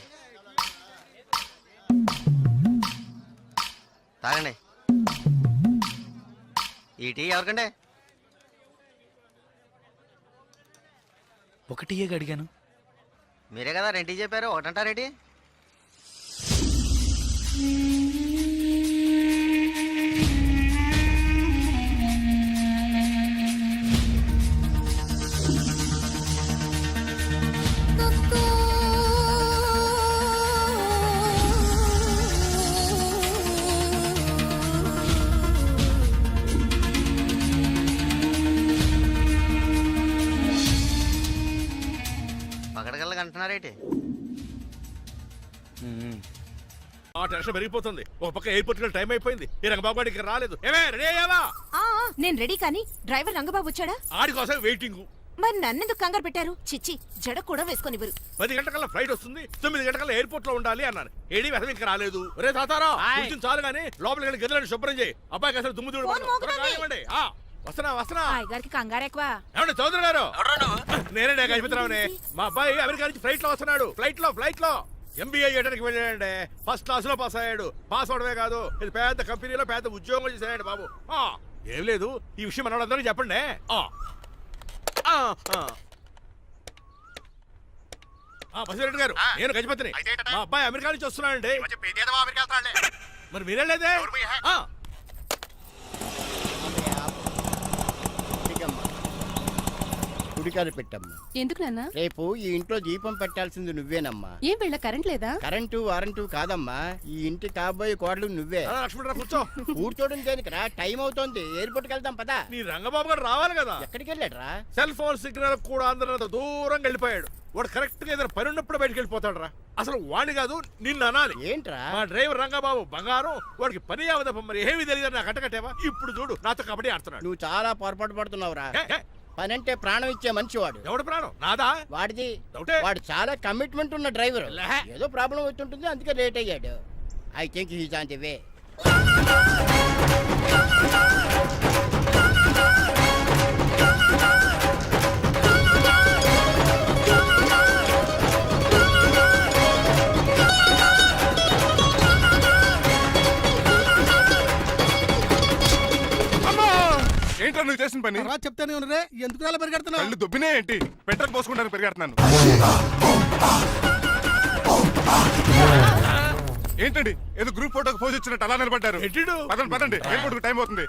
తాగండి. ఈ టీ ఎవరికండి? 1 టీయేగా అడిగాను. మీరే కదా 2 టీ చెప్పారు, ఒకటంటారేంటి? పగడగల్లగా అంటున్నారేంటి? ఆ టెన్షన్ పెరిగిపోతుంది. ఒక పక్క ఎయిర్పోర్ట్ టైం అయిపోయింది. ఈ రంగబాబు గారికి రాలేదు. ఏమే రెడీ అయ్యావా? నేను రెడీ, కానీ డ్రైవర్ రంగబాబు వచ్చాడా? ఆడి కోసం వెయిటింగ్. మరి నన్నెందుకు కంగారు పెట్టారు? చిచ్చి, జడ కూడా వేసుకొనివ్వరు. 10 గంటకల్లా ఫ్లైట్ వస్తుంది, 9 గంటకల్లా ఎయిర్పోర్ట్ లో ఉండాలి అన్నారు. ఏడీ వెధవ ఇంకా రాలేదు. రే తాతారా, కూర్చుని చాలు గానీ లోపలికి వెళ్ళి గదిలో శుభ్రం చేయి. అబ్బాయికి అసలు దుమ్ము ఫోన్ మోగుతోంది. చూడండి. వస్తున్నా గారికి కంగారు ఎక్కువ. ఏమండి చౌదరి గారు? నేనే గజపతిరావునే. మా అబ్బాయి అమెరికా నుంచి ఫ్లైట్ లో వస్తున్నాడు. ఫ్లైట్ లో ఎంబీఏ చేయడానికి వెళ్ళాడండి. ఫస్ట్ క్లాస్ లో పాస్ అయ్యాడు. పాస్ అవడమే కాదు, ఇది పెద్ద కంపెనీలో పెద్ద ఉద్యోగం చేశాడు బాబు. ఏం లేదు, ఈ విషయం మన వాళ్ళందరికీ చెప్పండి. బసిరెడ్డి గారు, నేను గజపతిని. మా అబ్బాయి అమెరికా నుంచి వస్తున్నాడండి. మరి మీరేలేదే? కుడికారు పెట్టమ్మా. ఎందుకు నాన్న? రేపు ఈ ఇంట్లో దీపం పెట్టాల్సింది నువ్వేనమ్మా. ఏం వీళ్ళ కరెంట్ లేదా? కరెంటు వారంటు కాదమ్మా, ఈ ఇంటి కాబోయే కోడలు నువ్వే. లక్ష్మణరావు కూర్చో. కూర్చోడం దేనికిరా? టైం అవుతోంది, ఎయిర్పోర్ట్కి వెళ్దాం పదా. నీ రంగబాబు గారు రావాలి కదా. ఎక్కడికి వెళ్ళాడ్రా? సెల్ ఫోన్ సిగ్నల్ కూడా అందరూ దూరంగా వెళ్ళిపోయాడు. వాడు కరెక్ట్ గా ఏదైనా పని ఉన్నప్పుడు బయటకు వెళ్ళిపోతాడు రా. అసలు వాణ్ణి కాదు, నిన్ను అనాలి. ఏంట్రా? మా డ్రైవర్ రంగబాబు బంగారం, వాడికి పని అవదప్ప. మరి ఏమీ తెలియదు నాకు కట్టకట్టేవా. ఇప్పుడు చూడు నాతో కబడ్డీ ఆడుతున్నాడు. నువ్వు చాలా పొరపాటు పడుతున్నావురా. పని అంటే ప్రాణం ఇచ్చే మనిషి వాడు. ఎవడు ప్రాణం? నాదా? వాడిది. డౌటే. వాడు చాలా కమిట్మెంట్ ఉన్న డ్రైవర్. లే. ఏదో ప్రాబ్లం అవుతుంటుంది, అందుకే లేట్ అయ్యాడు. I think he's on the way. ఏంటో నువ్వు చేసిన పని? చెప్తానే ఉన్నదే, ఎందుకు అలా పరిగెడుతున్నావు? కళ్ళు దుబ్బినే ఏంటి? పెట్రోల్ పోసుకుంటాను పెరిగెడుతున్నాను. ఏంటండి ఏదో గ్రూప్ ఫోటోకి పోజ్ ఇచ్చినట్టు అలా నిలబడ్డారు? పదండి ఎయిర్పోర్ట్ టైం అవుతుంది.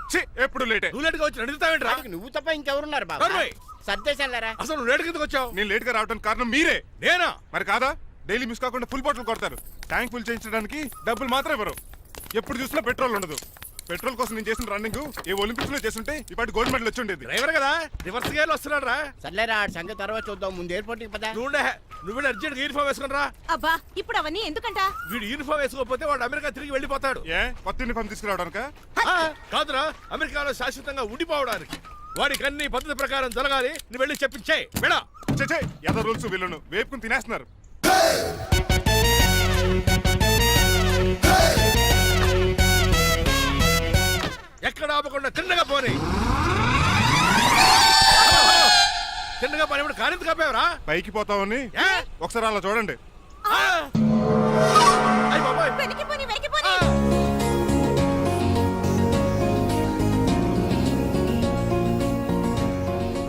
ఎప్పుడు లేట్? నువ్వు లేట్ గా వచ్చి నడుస్తావేంట్రా? నువ్వు తప్ప ఇంకెవరున్నారు బాబా? సర్దేశాలరా. అసలు నువ్వు లేట్ కిందకు వచ్చావు. నేను లేట్ గా రావడానికి కారణం మీరే. నేనా? మరి కాదా? డైలీ మిస్ కాకుండా ఫుల్ బాటిల్ కొడతారు. ట్యాంక్ ఫుల్ చేయించడానికి డబ్బులు మాత్రం ఇవ్వరు. ఎప్పుడు చూసినా పెట్రోల్ ఉండదు. పెట్రోల్ కోసం నేను చేసిన రన్నింగ్ ఏ ఒలింపిక్స్ లో చేస్తుంటే ఇప్పటి గోల్డ్ మెడల్ వచ్చి ఉండేది. డ్రైవర్ కదా, రివర్స్ గేర్ వస్తున్నాడు రా. సర్లేరా, సంగతి తర్వాత చూద్దాం, ముందు ఎయిర్పోర్ట్ కి పదా. నువ్వు అర్జెంట్ యూనిఫామ్ వేసుకుని రా. అబ్బా, ఇప్పుడు అవన్నీ ఎందుకంట? వీడు యూనిఫామ్ వేసుకోకపోతే వాడు అమెరికా తిరిగి వెళ్ళిపోతాడు. ఏ కొత్త యూనిఫామ్ తీసుకురావడానికా? కాదురా, అమెరికాలో శాశ్వతంగా ఉండిపోవడానికి. వాడికి అన్ని పద్ధతి ప్రకారం జరగాలి. నువ్వు వెళ్ళి చెప్పించే వెళ్ళా. ఏదో రూల్స్ వీళ్ళను వేపుకుని తినేస్తున్నారు. ఎక్కడ ఆపకుండా తిన్నగా పోనీ. తిన్నగా పని కారింత కాపేవరా? పైకి పోతావని ఒకసారి అలా చూడండి.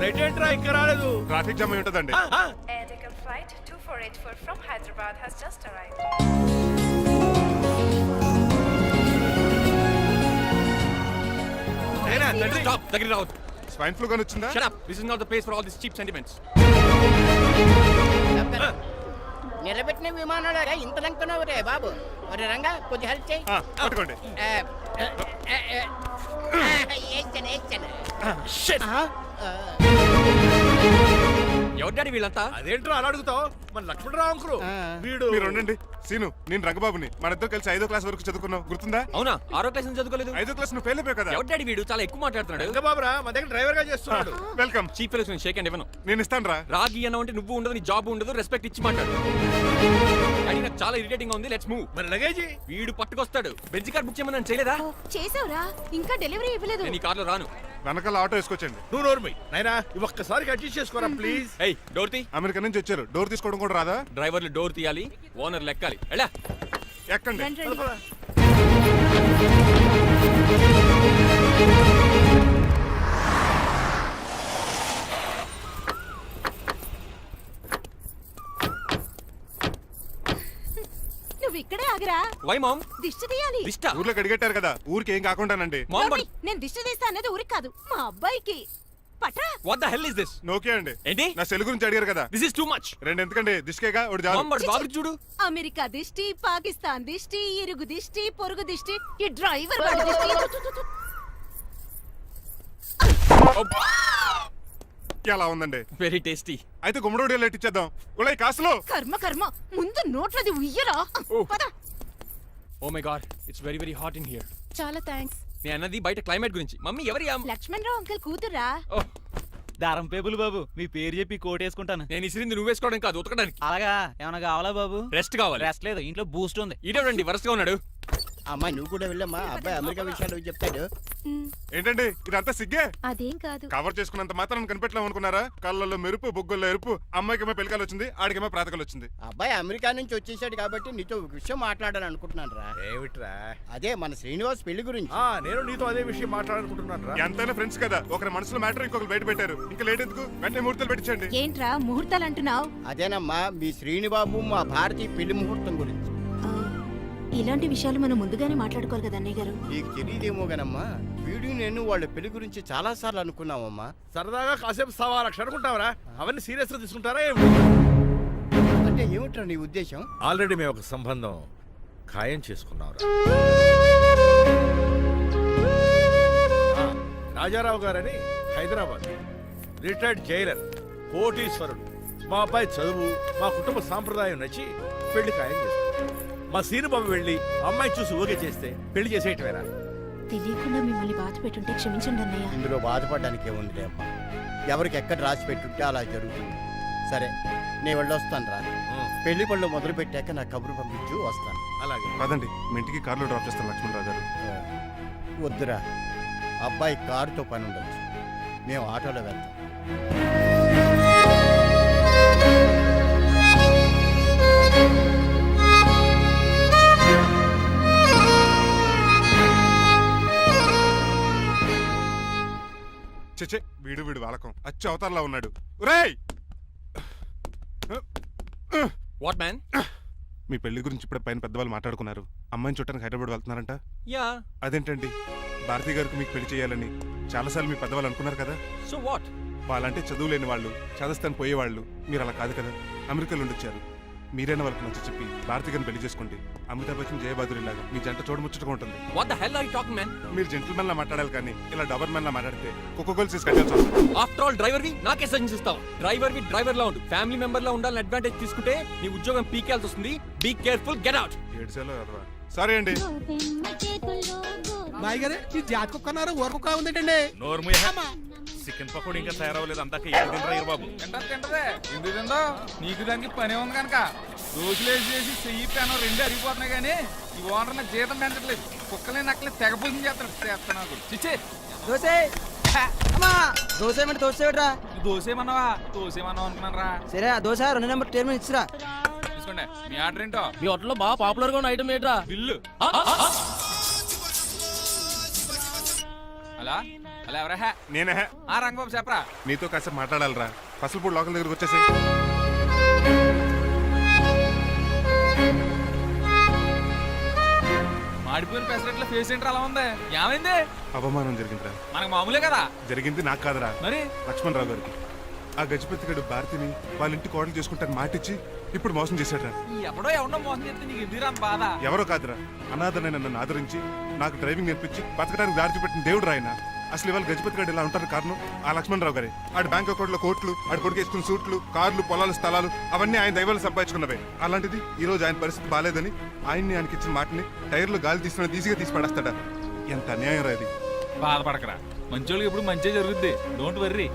రైట్ ఏంట్రా ఇంకా రాలేదు? ట్రాఫిక్ జామ్ ఉంటుందండి. Flight 2484 from Hyderabad has just arrived. Stop, దగ్గర రావద్దు. స్వైన్ ఫ్లూ గాని వచ్చిందా? Shut up. This is not the place for all these cheap sentiments. నిలబెట్టిన విమానాలు ఇంత లంకనవు రే బాబు. ఒరే రంగా, కొంచెం హెల్ప్ చేయి. పట్టుకోండి. ఎవరి వీళ్ళంతా? అదేంట్రా అలా అడుగుతావు? మన లక్ష్మణరావు అంకులు వీడు. మీరు ఉండండి. సీను, నేను రంగబాబుని. మన ఇద్దరు కలిసి 5వ క్లాస్ వరకు చదువుకున్నాం, గుర్తుందా? అవునా? 6వ క్లాస్ చదువుకోలేదు. 5వ క్లాస్ నువ్వు ఫెయిల్ అయిపోయావు కదా. ఎవరి డాడీ వీడు? చాలా ఎక్కువ మాట్లాడుతున్నాడు. రంగబాబురా, మా దగ్గర డ్రైవర్ గా చేస్తున్నాడు. Welcome. Chief fellows shake hand ఇవ్వను. నేను ఇస్తాను రా. రాగి అన్న అంటే నువ్వు ఉండదు, నీ జాబ్ ఉండదు, రెస్పెక్ట్ ఇచ్చి మాట్లాడు. డాడీ నాకు చాలా ఇరిటేటింగ్ గా ఉంది. Let's move. మరి లగేజీ వీడు పట్టుకొస్తాడు. బెంజ్ కార్ బుక్ చేయమని చేయలేదా? చేసావురా, ఇంకా డెలివరీ ఇవ్వలేదు. నేను ఈ కార్లో రాను. వెనకాల ఆటో వేసుకొచ్చండి. నువ్వు నోర్మై నాయనా, ఒక్కసారి అడ్జస్ట్ చేసుకోరా ప్లీజ్. ఏయ్, డోర్ తీ. అమెరికా నుంచి వచ్చారు, డోర్ తీసుకోవడం కూడా రాదా? డ్రైవర్లు డోర్ తీయాలి, ఓనర్ లెక్కాలి. ఎలా ఎక్కండి. నువ్వు ఇక్కడే ఆగరా. Why mom? దిష్టి తీయాలి. దిష్ట? ఊర్లో కడిగట్టారు కదా, ఊరికి ఏం కాకుండానండి. నేను దిష్టి తీస్తా అన్నది ఊరికి కాదు, మా అబ్బాయికి. పట్రా. What the hell is this? నోకే అండి. ఏంటి? నా సెల్ గురించి అడిగారు కదా. This is too much. రెండు ఎందుకండి, దిష్కేగా ఒకటి చాలు. బాబు చూడు. అమెరికా దిష్టి, పాకిస్తాన్ దిష్టి, ఇరుగు దిష్టి, పొరుగు దిష్టి, ఈ డ్రైవర్ వాడి దిష్టి. ఎలా ఉందండి? Very tasty. అయితే గుమ్మడి లెట్ ఇచ్చేద్దాం. ఉలై కాసులో. కర్మ కర్మ, ముందు నోట్లది ఉయ్యరా. పద. Oh my god, it's very very hot in here. చాలా థాంక్స్. నేను అన్నది బయట క్లైమేట్ గురించి. మమ్మీ ఎవరి? లక్ష్మణరావు అంకుల్ కూతురా. దారం పేపులు బాబు మీ పేరు చెప్పి కోటేసుకుంటాను. నేను ఇసిరింది నువ్వు వేసుకోవడం కాదు, ఉతకడానికి. అలాగా ఏమైనా కావాలా బాబు? రెస్ట్ కావాలి. రెస్ట్ లేదు, ఇంట్లో బూస్ట్ ఉంది. ఇదేవండి వరుసగా ఉన్నాడు. అమ్మా నువ్వు కూడా వెళ్ళమ్మా, అబ్బాయి అమెరికా విషయాలు చెప్తాడు. ఏంటండి ఇదంతా సిగ్గే? అదేం కాదు. కవర్ చేసుకున్నంత మాత్రం కనిపెట్టలేము అనుకున్నారా? కళ్ళల్లో మెరుపు, బొగ్గుల్లో ఎరుపు. అమ్మాయికేమో పెళ్ళికాలు వచ్చింది, ఆడికేమో ప్రాతకాలు వచ్చింది. అబ్బాయి అమెరికా నుంచి వచ్చేసాడు కాబట్టి నీతో ఒక విషయం మాట్లాడాలని అనుకుంటున్నాను రా. ఏమిట్రా? అదే మన శ్రీనివాస్ పెళ్లి గురించి. నేను నీతో అదే విషయం మాట్లాడాలనుకుంటున్నాను రా. ఎంతైనా ఫ్రెండ్స్ కదా, ఒకరి మనసులో మ్యాటర్ ఇంకొకరు బయట పెట్టారు. ఇంకా లేట్ ఎందుకు, వెంటనే ముహూర్తాలు పెట్టించండి. ఏంట్రా ముహూర్తాలు అంటున్నావు? అదేనమ్మా మీ శ్రీనిబాబు మా భారతీయ పెళ్లి ముహూర్తం గురించి. ఇలాంటి విషయాలు మనం ముందుగానే మాట్లాడుకోవాలి కదా అన్నయ్య గారు. నీకు తెలియదేమో గనమ్మా, వీడు నేను వాళ్ళ పెళ్లి గురించి చాలా సార్లు అనుకున్నామమ్మా. సరదాగా కాసేపు సవా లక్ష అనుకుంటావరా? అవన్నీ సీరియస్ గా తీసుకుంటారా ఏమిటి? అంటే ఏమిట్రా నీ ఉద్దేశం? ఆల్రెడీ మేము ఒక సంబంధం ఖాయం చేసుకున్నాం. రాజారావు గారని హైదరాబాద్ రిటైర్డ్ జైలర్, కోటీశ్వరుడు. మా అబ్బాయి చదువు, మా కుటుంబ సాంప్రదాయం నచ్చి పెళ్లి ఖాయం చేసుకున్నాం. మా సీనుబాబు వెళ్ళి అమ్మాయి చూసి ఓకే చేస్తే పెళ్లి చేసేయటమేరా? తెలియకుండా మిమ్మల్ని బాధ పెట్టుంటే క్షమించండి అన్నయ్య. ఇందులో బాధపడడానికి ఏముంది అమ్మా, ఎవరికి ఎక్కడ రాసి పెట్టుంటే అలా జరుగుతుంది. సరే నేను వెళ్ళొస్తాను రా. పెళ్లి పళ్ళు మొదలు పెట్టాక నా కబురు పంపించు, వస్తాను. అలాగే పదండి, మీ ఇంటికి కార్లో డ్రాప్ చేస్తాను లక్ష్మణరావు గారు. వద్దురా, అబ్బాయి కారుతో పని ఉండొచ్చు, మేము ఆటోలో వెళ్తాం. చచ్చే, వీడు వాలకం అచ్చు అవతారంలా ఉన్నాడు. రేయ్, వాట్ మ్యాన్? మీ పెళ్లి గురించి ఇప్పుడే పైన పెద్దవాళ్ళు మాట్లాడుకున్నారు. అమ్మాయిని చుట్టానికి హైదరాబాద్ వెళ్తున్నారంట. యా. అదేంటండి, భారతి గారికి మీకు పెళ్లి చేయాలని చాలాసార్లు మీ పెద్దవాళ్ళు అనుకున్నారు కదా. So what? వాళ్ళంటే చదువు లేని వాళ్ళు, చదస్తాను పోయేవాళ్ళు. మీరు అలా కాదు కదా, అమెరికాలో ఉండొచ్చారు. మీరైనా వాళ్ళకి మంచి చెప్పి భారతి గారిని పెళ్లి చేసుకోండి. అమితాబ్ బచ్చన్, జయబాదురి లాగా మీ జంట చూడముచ్చటగా ఉంటుంది. What the hell are you talking man? మీరు జెంటిల్మెన్ లా మాట్లాడాలి కానీ ఇలా డబర్ మ్యాన్ లా మాట్లాడితే కుక్కగోలు చేసి కట్టాల్సి వస్తుంది. ఆఫ్టర్ ఆల్ డ్రైవర్ వి నాకే సజెషన్ ఇస్తావు? డ్రైవర్ లా ఉండు, ఫ్యామిలీ మెంబర్ లా ఉండాలని అడ్వాంటేజ్ తీసుకుంటే నీ ఉద్యోగం పీకేల్సి వస్తుంది. Be careful, get out. ఏడ్చేలో సారీ అండి. బాయ్ గారు ఈ జాతి కుక్కన్నారు, ఊర కుక్క ఉందేటండి. చికెన్ పకోడీ ఇంకా తయారవ్వలేదు, అందాక బాబు. ఎందుకు తిందో నీకు దానికి పని ఉంది కనుక రోజులేసి చేసి చెయ్యి పెనం రెండు అరిగిపోతున్నాయి కానీ ఈ ఓనర్ నా జీతం పెంచట్లేదు. కుక్కలే నక్కలే తెగపోతుంది చేస్తాను. చిచ్చే దోసే దోసేమంటే దోసేట్రా, దోసేమన్నావా? దోసేమన్నావు అనుకున్నాను రా. సరే ఆ దోశ 2 నెంబర్ టేబుల్ ఇచ్చిరా. తీసుకోండి. మీ ఆర్డర్ ఏంటో? మీ హోటల్లో బాగా పాపులర్ గా ఉన్న ఐటమ్ ఏంట్రా? బిల్లు. అలా అలా ఎవరా? నేనే. ఆ రంగబాబు చెప్పరా. నీతో కాసేపు మాట్లాడాలరా. పసలపూడి లోకల్ దగ్గరకు వచ్చేసి. మాడిపోయిన పెసరట్ల ఫేస్ ఏంటర్ అలా ఉంది, ఏమైంది? అవమానం జరిగిందిరా. మనకు మామూలే కదా. జరిగింది నాకు కాదురా, మరి లక్ష్మణరావు గారికి. ఆ గజపతిగడు భారతిని వాళ్ళ ఇంటి కోడలు చేసుకుంటాను మాటిచ్చి ఇప్పుడు మోసం చేశాడ్రా. ఎవడో ఎవడో మోసం చేస్తే నీకు ఎందుకు రాని బాధ? ఎవరో కాదురా, అనాథనైన నన్ను ఆదరించి నాకు డ్రైవింగ్ నేర్పించి బతకడానికి దారి చూపెట్టిన దేవుడు రాయన. అసలు ఇవాళ గజపతి గడు ఇలా ఉంటారు కారణం ఆ లక్ష్మణరావు గారే. ఆడి బ్యాంక్ అకౌంట్ లో కోట్లు, ఆడి కొడుకేసుకున్న సూట్లు, కార్లు, పొలాలు, స్థలాలు అవన్నీ ఆయన దైవాలు సంపాదించుకున్నవే. అలాంటిది ఈ రోజు ఆయన పరిస్థితి బాలేదని ఆయన్ని ఇచ్చిన మాటని టైర్లు గాలి తీసిన ఈజీగా తీసి పడేస్తాడా? ఎంత అన్యాయం రా ఇది. బాధపడకరా, మంచోళ్ళకి ఇప్పుడు మంచి జరుగుద్ది, don't worry.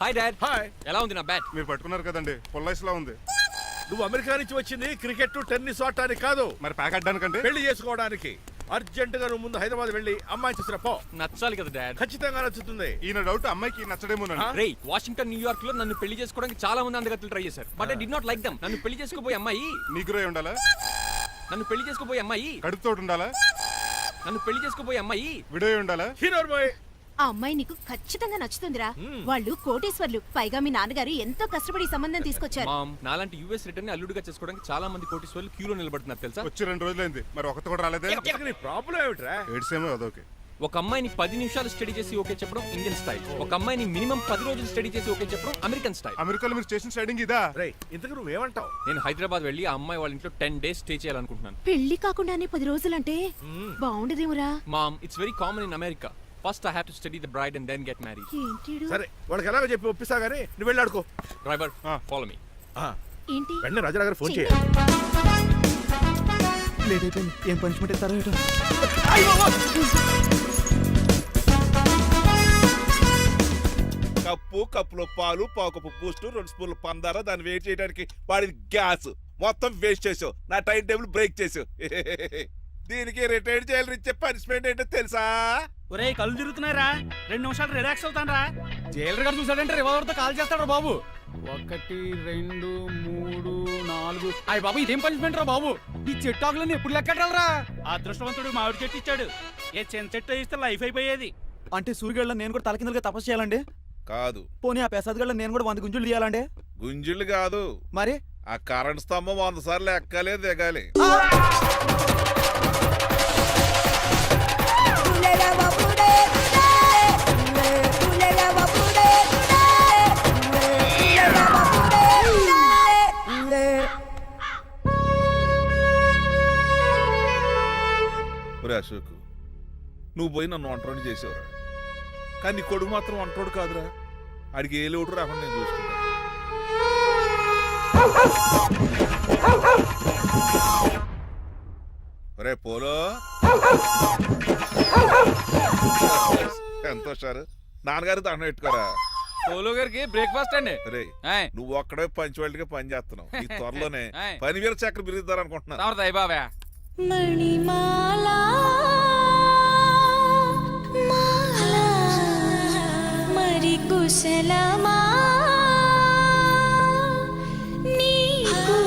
Hi dad. Hi. ఎలా ఉంది నా బ్యాట్? మీరు పట్టుకున్నారు కదండి, పొల్లైస్లా ఉంది. నువ్వు అమెరికా నుంచి వచ్చింది క్రికెట్ టెన్నిస్ ఆడటానికి కాదు, మరి ప్యాక్ అడ్డానికంటే. పెళ్లి చేసుకోవడానికి. అర్జెంట్ గా నువ్వు ముందు హైదరాబాద్ వెళ్ళి అమ్మాయి చూసిన పో. నచ్చాలి కదా డాడ్. ఖచ్చితంగా నచ్చుతుంది. ఈయన డౌట్ అమ్మాయికి నచ్చడేమోనండి. రేయ్, వాషింగ్టన్, న్యూయార్క్ లో నన్ను పెళ్లి చేసుకోవడానికి చాలా మంది అందగత్తలు ట్రై చేశారు. But I did not like them. నన్ను పెళ్లి చేసుకోబోయే అమ్మాయి నీకురై ఉండాలా? నన్ను పెళ్లి చేసుకోబోయే అమ్మాయి కడుపుతోటి ఉండాలా? నన్ను పెళ్లి చేసుకోబోయే అమ్మాయి విడో ఉండాలా? హీరోర్ బాయ్. ఆ అమ్మాయి నీకు ఖచ్చితంగా నచ్చుతుందిరా. వాళ్ళు కోటేశ్వర్లు, పైగా మీ నాన్నగారు ఎంతో కష్టపడి ఈ సంబంధం తీసుకొచ్చారు. మామ్, నాలాంటి యుఎస్ రిటర్న్ ని అల్లుడిగా చేసుకోవడానికి చాలా మంది కోటీశ్వర్లు క్యూలో నిలబడుతున్నారు తెలుసా? వచ్చి 2 రోజులైంది, మరి ఒకటి కూడా రాలేదే. నీ ప్రాబ్లం ఏమిట్రా? ఏడ్సేమో అదొకే. ఒక అమ్మాయిని 10 నిమిషాలు స్టడీ చేసి ఓకే చెప్పడం ఇండియన్ స్టైల్. ఒక అమ్మాయిని మినిమం 10 రోజులు స్టడీ చేసి ఓకే చెప్పడం అమెరికన్ స్టైల్. అమెరికాలో మీరు స్టేషన్ స్టైడింగ్ ఇదా? రేయ్, ఇంతకు నువ్వేమంటావు? నేను హైదరాబాద్ వెళ్ళి ఆ అమ్మాయి వాళ్ళ ఇంట్లో 10 days స్టే చేయాలనుకుంటున్నాను. పెళ్లి కాకుండానే 10 రోజులంటే బాగుండదేమురా? Mom, it's very common in America. First I have to study the bride and then get married. ఏంటిడు? సరే, వాళ్ళకి ఎలాగో చెప్పి ఒప్పిస్తా గానీ నువ్వు వెళ్ళి ఆడుకో. Driver, follow me. ఏంటి? వెంటనే రాజా గారు ఫోన్ చేయాలి. లేట్ అయిపోయింది, ఏం పనిష్మెంట్ ఇస్తారో ఏటో. కప్పులో పాలు పావు కప్పు బూస్ట్ 2 స్పూన్లు పందార దాన్ని వెయిట్ చేయడానికి వాడిది గ్యాస్ మొత్తం వేస్ట్ చేసావు నా టైం టేబుల్ బ్రేక్ చేసావు దీనికి రిటైర్డ్ జైలు ఇచ్చే పనిష్మెంట్ ఏంటో తెలుసా ఒరే కళ్ళు తిరుగుతున్నారా 2 నిమిషాలు రిలాక్స్ అవుతాను రా. జైలర్ గారు చూసాడంటే రివాల్వర్ తో కాల్ చేస్తాడు బాబు. 1 2 3 4 అయ్య బాబు ఇదేం పనిష్మెంట్ రా బాబు. ఈ చెట్టు ఆకులన్నీ ఎప్పుడు లెక్కడరా? అదృష్టవంతుడు మామిడి చెట్టు ఇచ్చాడు. ఏ చిన్న చెట్టు ఇస్తే లైఫ్ అయిపోయేది. అంటే సూర్యుగళ్ళ నేను కూడా తలకిందలుగా తపస్సు చేయాలండి? కాదు. పోనీ ఆ పెసదగళ్ళ నేను కూడా 100 గుంజులు తీయాలండి? గుంజులు కాదు, మరి ఆ కరెంట్ స్తంభం 100 సార్లు ఎక్కాలి దిగాలి. అశోక్, నువ్వు పోయి నన్ను వంటోడు చేసేవరా, కానీ నీ కొడుకు మాత్రం వంటోడు కాదురా. ఆడికి ఏ లోటు రాకుండా నేను చూసుకుంటాను. రే పోలో, ఎంత వచ్చారు నాన్నగారు దండం పెట్టుకోరా. పోలో గారికి బ్రేక్ఫాస్ట్ అండి. రే నువ్వు ఒక్కడే పంచువాళ్ళకి పని చేస్తున్నావు. ఈ త్వరలోనే పని వీర చక్ర బిరుద్దారు అనుకుంటున్నాను. బాబా మణిమాలా మరి కుశలమా నీకు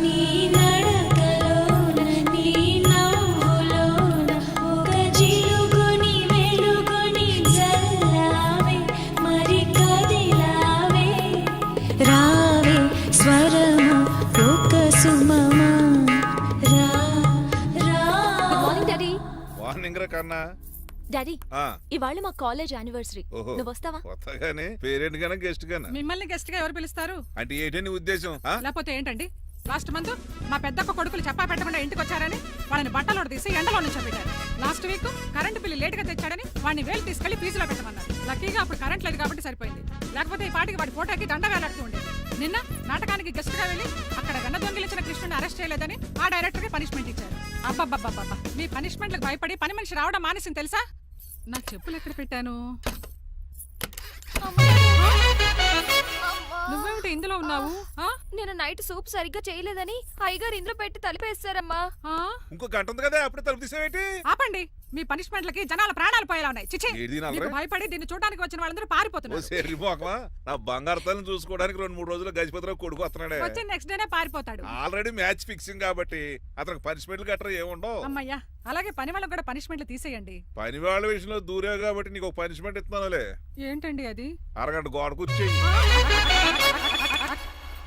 నీ నడకలోన నీ నవ్వులోన ఒక జిలుగుని వెలుగుని జల్లావే మరి కదిలావే రావే స్వరము ఒక సుమమా. మార్నింగ్ రా కన్నా. డాడీ ఇవాళ మా కాలేజ్ యానివర్సరీ, నువ్వు వస్తావా? కొత్తగానే పేరెంట్ గానే గెస్ట్ గానా? మిమ్మల్ని గెస్ట్ గా ఎవరు పిలుస్తారు? అంటే ఏంటని ఉద్దేశం? లేకపోతే ఏంటండి, లాస్ట్ మంత్ మా పెద్దక్క కొడుకులు చెప్పా పెట్టకుండా ఇంటికి వచ్చారని వాళ్ళని బట్టలో తీసి ఎండలో నుంచి పెట్టారు. Last week current bill late గా తెచ్చాడని వాడిని వేలు తీసుకెళ్లి ఫీజులో పెట్టమన్నారు. లక్కీగా అప్పుడు కరెంట్ లేదు కాబట్టి సరిపోయింది, లేకపోతే ఈ పాటికి వాడి ఫోటోకి దండ వేలాడుతూ ఉండేది. నిన్న నాటకానికి గెస్ట్ గా వెళ్ళి అక్కడ వెన్న దొంగిలించిన కృష్ణుని అరెస్ట్ చేయలేదని ఆ డైరెక్టర్ కి పనిష్మెంట్ ఇచ్చారు. అబ్బబ్బబ్బబ్బ, మీ పనిష్మెంట్లకు భయపడి పని మనిషి రావడం మానేసింది తెలుసా? నా చెప్పులు ఎక్కడ పెట్టాను? నువ్వేమిటి ఇందులో ఉన్నావు? నేను నైట్ సూప్ సరిగ్గా చేయలేదని అయ్యగారు ఇందులో పెట్టి తలిపేస్తారమ్మా. ఇంకో గంట ఉంది కదా, అప్పుడే తలుపు తీసేవేంటి? ఆపండి, మీ పనిష్మెంట్లకి జనాల ప్రాణాలు పోయేలా ఉన్నాయి. చిచి, మీకు భయపడి దీన్ని చూడడానికి వచ్చిన వాళ్ళందరూ పారిపోతున్నారు. నా బంగారు తల్లిని చూసుకోవడానికి 2-3 రోజులు గజపతిరావు కొడుకు వస్తున్నాడే. వచ్చి నెక్స్ట్ డేనే పారిపోతాడు. ఆల్రెడీ మ్యాచ్ ఫిక్సింగ్ కాబట్టి అతనికి పనిష్మెంట్లు గట్రా ఏముండవు. అమ్మయ్యా, అలాగే పని వాళ్ళకి కూడా పనిష్మెంట్లు తీసేయండి. పని వాళ్ళ విషయంలో దూరే కాబట్టి నీకు ఒక పనిష్మెంట్ ఇస్తున్నానులే. ఏంటండి అది? అరగంట గోడ కూర్చేయి.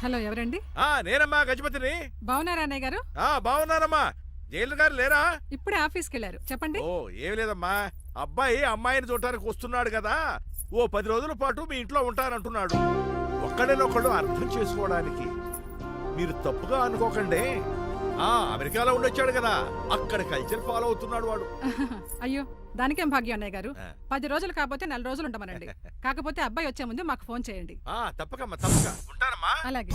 హలో, ఎవరండి? నేనమ్మా గజపతిని. బాగున్నారా అన్నయ్య గారు? బాగున్నానమ్మా. జైలు గారు లేరా? ఇప్పుడే ఆఫీస్కి వెళ్ళారు. చెప్పండి. ఓ ఏం లేదమ్మా, అబ్బాయి అమ్మాయిని చూడటానికి వస్తున్నాడు కదా, ఓ 10 రోజుల పాటు మీ ఇంట్లో ఉంటానంటున్నాడు. ఒక్కడేనొక్కడు అర్థం చేసుకోవడానికి మీరు తప్పుగా అనుకోకండి. అమెరికాలో ఉండొచ్చాడు కదా, అక్కడ కల్చర్ ఫాలో అవుతున్నాడు వాడు. అయ్యో, దానికేం భాగ్యం అన్నయ్య గారు. 10 రోజులు కాకపోతే 4 రోజులు ఉంటామనండి. కాకపోతే అబ్బాయి వచ్చే ముందు మాకు ఫోన్ చేయండి. తప్పకమ్మా, తప్పక ఉంటానమ్మా. అలాగే.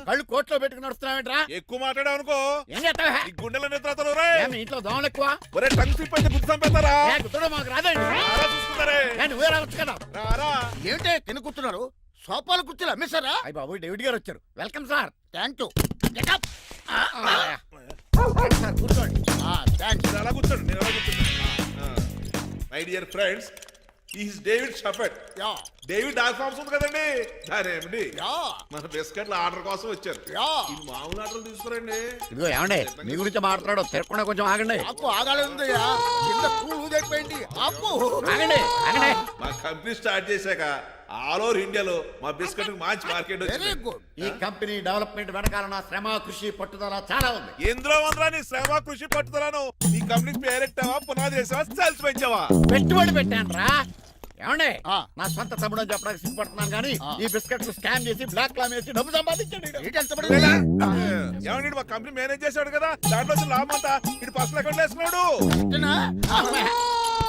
కళ్ళు కోట్లో పెట్టుకుని నడుస్తున్నావేంట్రా? ఎక్కువ మాట్లాడావు అనుకో గుండెల నిద్రతలు ఇంట్లో దోమలు ఎక్కువ. ఒరే టంగ్ స్లిప్ అయితే గుర్తు చంపేస్తారా? మాకు రాదండి, చూసుకున్నారే. నువ్వే రావచ్చు కదా. ఏంటే కింద కూర్చున్నారు? సోఫాలు కుర్చీలు అమ్మేశారా? అయ్యి బాబు, డేవిడ్ గారు వచ్చారు. Welcome sir. Thank you. కూర్చోండి. అలా కూర్చోండి, నేను అలా కూర్చోండి. My dear friends, is David Shepherd. David dog farms ఉంది కదండి, దానేమిటి మన బిస్కెట్ల ఆర్డర్ కోసం వచ్చారు. ఈ మామూలు ఆర్డర్ తీసుకురండి. ఇదిగో ఏమండి, మీ గురించి మాట్లాడు, తిరగకుండా కొంచెం ఆగండి. మా కంపెనీ స్టార్ట్ చేశాక ఆల్ ఓవర్ ఇండియాలో మా బిస్కెట్ మంచి మార్కెట్ వచ్చింది. ఈ కంపెనీ డెవలప్మెంట్ వెనకాల నా శ్రమ, కృషి, పట్టుదల చాలా ఉంది. ఎందులో ఉందిరా నీ శ్రమ, కృషి, పట్టుదలను? ఈ కంపెనీకి పేరెట్టావా, పునాది వేసావా, సేల్స్ పెంచావా? పెట్టుబడి పెట్టాను రా. ఏమండి, నా సొంత తమ్ముడు అని చెప్పడానికి సిగ్గుపడుతున్నాను కానీ ఈ బిస్కెట్లు స్కామ్ చేసి బ్లాక్ లా వేసి డబ్బు సంపాదించాడు. ఏమండి, మా కంపెనీ మేనేజ్ చేశాడు కదా, దాంట్లో లాభం అంతా ఇటు పర్సనల్ అకౌంట్ వేసుకున్నాడు.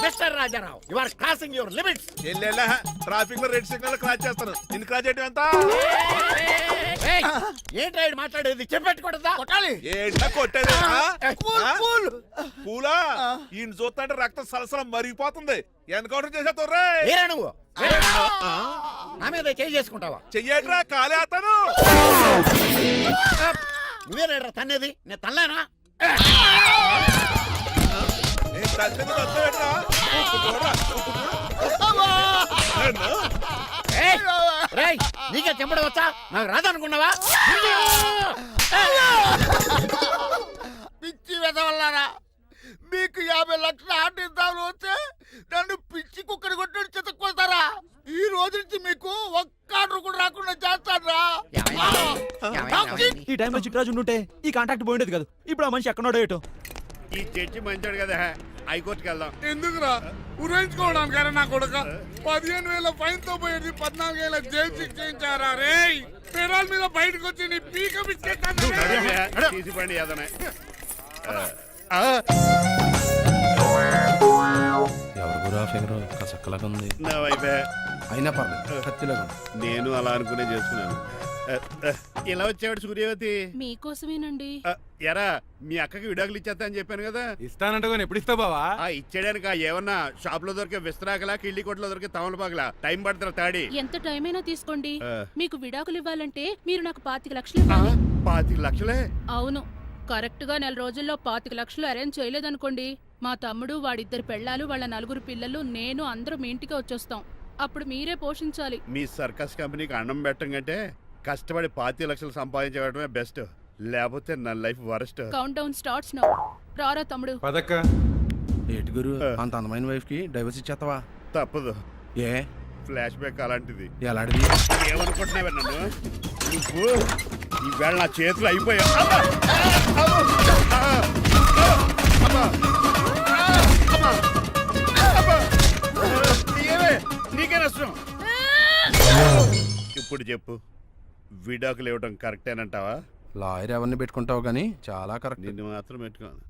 Mister Rajarao you are crossing your limits. ఎల్లెల్లా ట్రాఫిక్ లో రెడ్ సిగ్నల్ క్రాస్ చేస్తాను. నిన్ను క్రాస్ చేయడం ఎంత? ఏంట్రా ఇది మాట్లాడేది? చెప్పెట్టుకోవడదా? కొట్టాలి. ఏంటా కొట్టేది? పూలా ఈయన చూస్తుంటే రక్తం సలసలం మరిగిపోతుంది. ఎన్కౌంటర్ చేసేతోర్రే నువ్వు నా మీద చేయి చేసుకుంటావా? చెయ్యట్రా కాలేస్తాను. నువ్వేనా తన్నేది? నేను తనలేనా? నీకే చెంపడం వచ్చా? నాకు రాదనుకున్నావా? పిచ్చి వెదవల్లారా, మీకు 50 లక్షల ఆర్టిస్తాలు వస్తే నన్ను పిచ్చి కుక్కని కొట్టి చెతక్కొస్తారా? ఈ రోజు నుంచి మీకు ఒక్క ఆర్డర్ కూడా రాకుండా చేస్తారా? ఈ టైంలో చిక్కరాజు ఉంటే ఈ కాంటాక్ట్ పోయిండేది కాదు. ఇప్పుడు ఆ మనిషి ఎక్కడో ఏటో. ఈ జడ్జి మంచాడు కదా, హైకోర్టుకి వెళ్దాం. ఎందుకురా? ఉరేంచుకోవడానికి నా కొడుక 15,000 ఫైన్ తో పోయేది 14,000 జైలు శిక్షించారా రే? పెరాల్ మీద బయటకు వచ్చి నీ పీక తీసిపండి ఏదనే. నా వైపే అయినా పర్లేదు, కత్తిలాగా నేను అలా అనుకునే చేస్తున్నాను. ఇలా వచ్చాడు సూర్యవతి. మీకోసమేనండి. ఎరా మీ అక్కకి విడాకులు ఇచ్చేస్తా అని చెప్పాను కదా. ఇస్తానంట ఎప్పుడు ఇస్తావు బావా? ఇచ్చేయడానికి ఏమన్నా షాప్ లో దొరికే విస్తరాకలా, కిళ్ళి కొట్లో దొరికే తమలపాకలా టైం పడుతున్నా తాడి. ఎంత టైం అయినా తీసుకోండి. మీకు విడాకులు ఇవ్వాలంటే మీరు నాకు 25 లక్షలు 25 లక్షలే? అవును, కరెక్ట్ గా 4 రోజుల్లో 25 లక్షలు అరేంజ్ చేయలేదనుకోండి, మా తమ్ముడు, వాడిద్దరు పెళ్ళాలు, వాళ్ళ 4 పిల్లలు, నేను అందరూ మీ ఇంటికి వచ్చేస్తాం. అప్పుడు మీరే పోషించాలి. మీ సర్కస్ కంపెనీకి అన్నం పెట్టం కంటే కష్టపడి 25 లక్షలు సంపాదించడమే బెస్ట్. లేకపోతే నా life worst. Count down starts now. రారా తమ్ముడు. పదక్క ఏటి గురు, అంత అందమైన వైఫ్ కి డైవర్స్ ఇచ్చేస్తావా? తప్పదు. ఏ ఫ్లాష్ బ్యాక్ అలాంటిది. ఎలాంటిది? ఏమనుకుంటున్నావా నన్ను? నువ్వు ఈవేళ నా చేతులు అయిపోయా. నీకే నష్టం. ఇప్పుడు చెప్పు, విడాకులు ఇవ్వడం కరెక్టేనంటావా? లాయర్ ఎవరిని పెట్టుకుంటావు కానీ చాలా కరెక్ట్. నిన్ను మాత్రం పెట్టుకోను.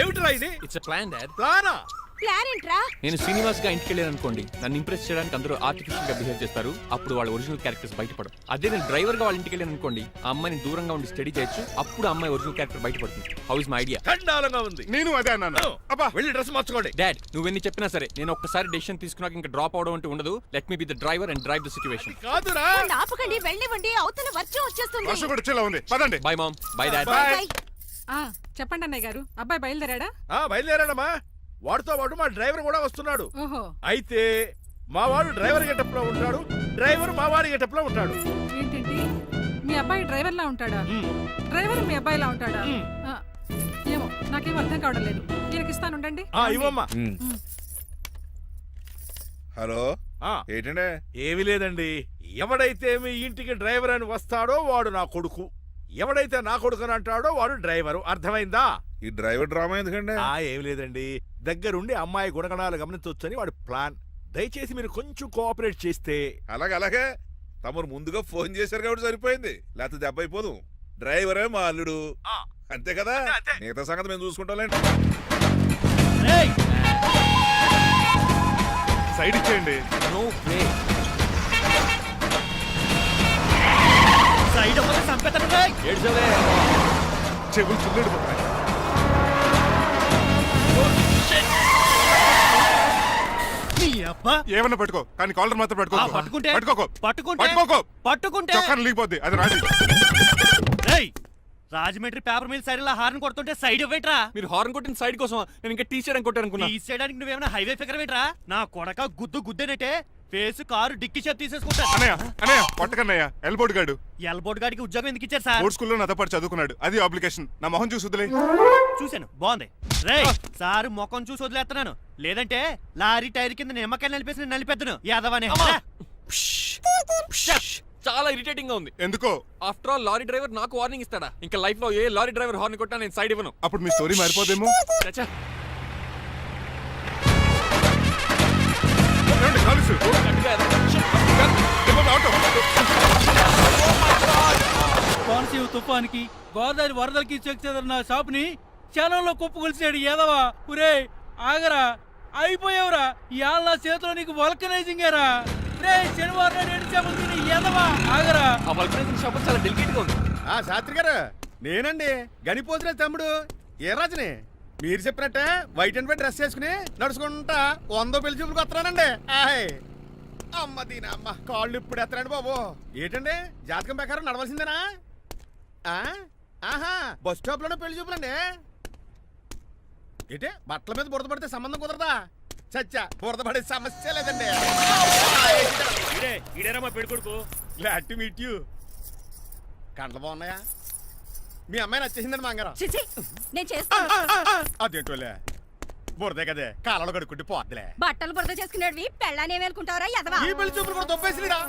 ఏమిట్రా ఇది? It's plan dad. ప్లానా? ప్లాన్ ఏంట్రా? నేను శ్రీనివాస్ గా ఇంటికి వెళ్ళాను అనుకోండి, నన్ను ఇంప్రెస్ చేయడానికి అందరూ ఆర్టిఫిషియల్ గా బిహేవ్ చేస్తారు. అప్పుడు వాళ్ళ ఒరిజినల్ క్యారెక్టర్స్ బయటపడవు. అదే నేను డ్రైవర్ గా వాళ్ళ ఇంటికి వెళ్ళాను అనుకోండి, ఆ అమ్మాయిని దూరంగా ఉండి స్టడీ చేయొచ్చు. అప్పుడు అమ్మాయి ఒరిజినల్ క్యారెక్టర్ బయటపడుతుంది. How is my idea? చండాలంగా ఉంది. నేను అదే అన్నాను. అబ్బా వెళ్ళి డ్రెస్ మార్చుకోండి. డాడ్, నువ్వెన్ని చెప్పినా సరే నేను ఒక్కసారి డెసిషన్ తీసుకున్నాక ఇంకా డ్రాప్ అవడం అంటూ ఉండదు. Let me be the driver and drive the situation. కాదురా, ఆపకండి, వెళ్ళనివ్వండి, అవతల వర్షం వచ్చేస్తుంది. వర్షం కూడా వచ్చేలా ఉంది. పదండి. Bye mom. Bye dad. చెప్పండి అన్నయ్య గారు, అబ్బాయి బయలుదేరాడా? బయలుదేరాడమ్మా. వాడితో పాటు మా డ్రైవర్ కూడా వస్తున్నాడు. ఓహో, అయితే మా వాడు డ్రైవర్ గెటప్ లో ఉంటాడు, డ్రైవర్ మా వాడి గెటప్ లో ఉంటాడు. ఏంటండి మీ అబ్బాయి డ్రైవర్ లా ఉంటాడా? డ్రైవర్ మీ అబ్బాయిలా ఉంటాడా? ఏమో నాకేం అర్థం కావడం లేదు. ఈయనకి ఇస్తాను, ఉండండి. ఇవ్వమ్మా. హలో ఏంటంటే? ఏమీ లేదండి. ఎవడైతే మీ ఇంటికి డ్రైవర్ అని వస్తాడో వాడు నా కొడుకు, ఎవడైతే నా కొడుకు అని అంటాడో వాడు డ్రైవరు. అర్థమైందా? ఈ డ్రైవర్ డ్రామా ఎందుకంటే? ఏమి లేదండి, దగ్గరుండి అమ్మాయి గుణగణాలు గమనించవచ్చని వాడి ప్లాన్. దయచేసి మీరు కొంచెం కోఆపరేట్ చేస్తే. అలాగే తమరు ముందుగా ఫోన్ చేశారు కాబట్టి సరిపోయింది, లేకపోతే దెబ్బ అయిపోదు. డ్రైవరే మా అల్లుడు, అంతే కదా? మిగతా సంగతి మేము చూసుకుంటాంలేండి. సైడ్ ఇచ్చేయండి. చెవులు చిల్లుడు. ఏమన్నా పట్టుకో, కానీ కాలర్ మాత్రం పట్టుకుంటే చొక్కాను లీగిపోద్ది. అది రాజీ. రాజమండ్రి పేపర్ మిల్ సైడ్ లో హార్న్ కొడుతుంటే సైడ్ ఇవ్వట్రా. మీరు హార్న్ కొట్టిన సైడ్ కోసం నేను ఇంకా టీ చేయడానికి కొట్టాను. టీ చేయడానికి నువ్వేమైనా హైవే ఫిగర్ వేట్రా? నా కొడక గుద్దేనట్టే ఫేస్ కారు డిక్కి షేప్ తీసేసుకుంటా. అన్నయ్య పట్టకన్నయ్య. ఎల్బోర్డ్ గాడు. ఎల్బోర్డ్ గాడికి ఉద్యోగం ఎందుకు ఇచ్చారు సార్? బోర్డ్ స్కూల్లో నాతో పాటు చదువుకున్నాడు, అది అప్లికేషన్. నా మొహం చూసి వదిలే. చూశాను, బాగుంది. రే సారు ముఖం చూసి వదిలేస్తున్నాను, లేదంటే లారీ టైర్ కింద నిమ్మకాయలు నలిపేసి నలిపేద్దును యాదవనే. చాలా ఇరిటేటింగ్ గా ఉంది. ఎందుకో? ఆఫ్టర్ ఆల్ లారీ డ్రైవర్ నాకు వార్నింగ్ ఇస్తాడా? ఇంకా లైఫ్ లో ఏ లారీ డ్రైవర్ హార్న్ కొట్టా నేను సైడ్ ఇవ్వను. అప్పుడు మీ స్టోరీ మారిపోదేమో. గట్టిగా తుఫానికి గోదావరి వరదలకి చెక్ చెదరిన షాపుని క్షణంలో కుప్పగొలిచాడు ఏదవా. ఒరే ఆగరా, అయిపోయావురా. ఇవాళ నా చేతిలో నీకు వల్కనైజింగ్ ఏరా. రే శనివారం నాడు ఎండు చేపలు తిని ఏదవా ఆగరా. ఆ వల్కనైజింగ్ షాప్ చాలా డెలికేట్ గా ఉంది. శాస్త్రి గారు నేనండి గనిపోతున్న తమ్ముడు ఏ రాజుని. మీరు చెప్పినట్టే వైట్ అండ్ వైట్ డ్రెస్ వేసుకుని నడుచుకుంటా 100 పెళ్లి చూపులకు వస్తున్నానండి. అమ్మ దీని అమ్మ కాళ్ళు ఇప్పుడు ఎత్తరండి బాబు. ఏంటండి జాతకం ప్రకారం నడవలసిందేనా? ఆహా బస్ స్టాప్ లోనే పెళ్లి చూపులండి. ఏంటే బట్టల మీద బురద పడితే సంబంధం కుదరదా? చచ్చా బురద పడే సమస్య లేదండి. Glad to meet you. కండ్లు బాగున్నాయా? మీ అమ్మాయి నచ్చేసిందండి మంగారం. నేను చేస్తాను. అదేంటోలే బురదే కదే కాలంలో కడుక్కుంటే పోద్దులే. బట్టలు బురద చేసుకునేవి పెళ్ళానే వేలుకుంటావరా ఎదవా. ఈ పెళ్లి చూపులు కూడా దొబ్బేసిరా.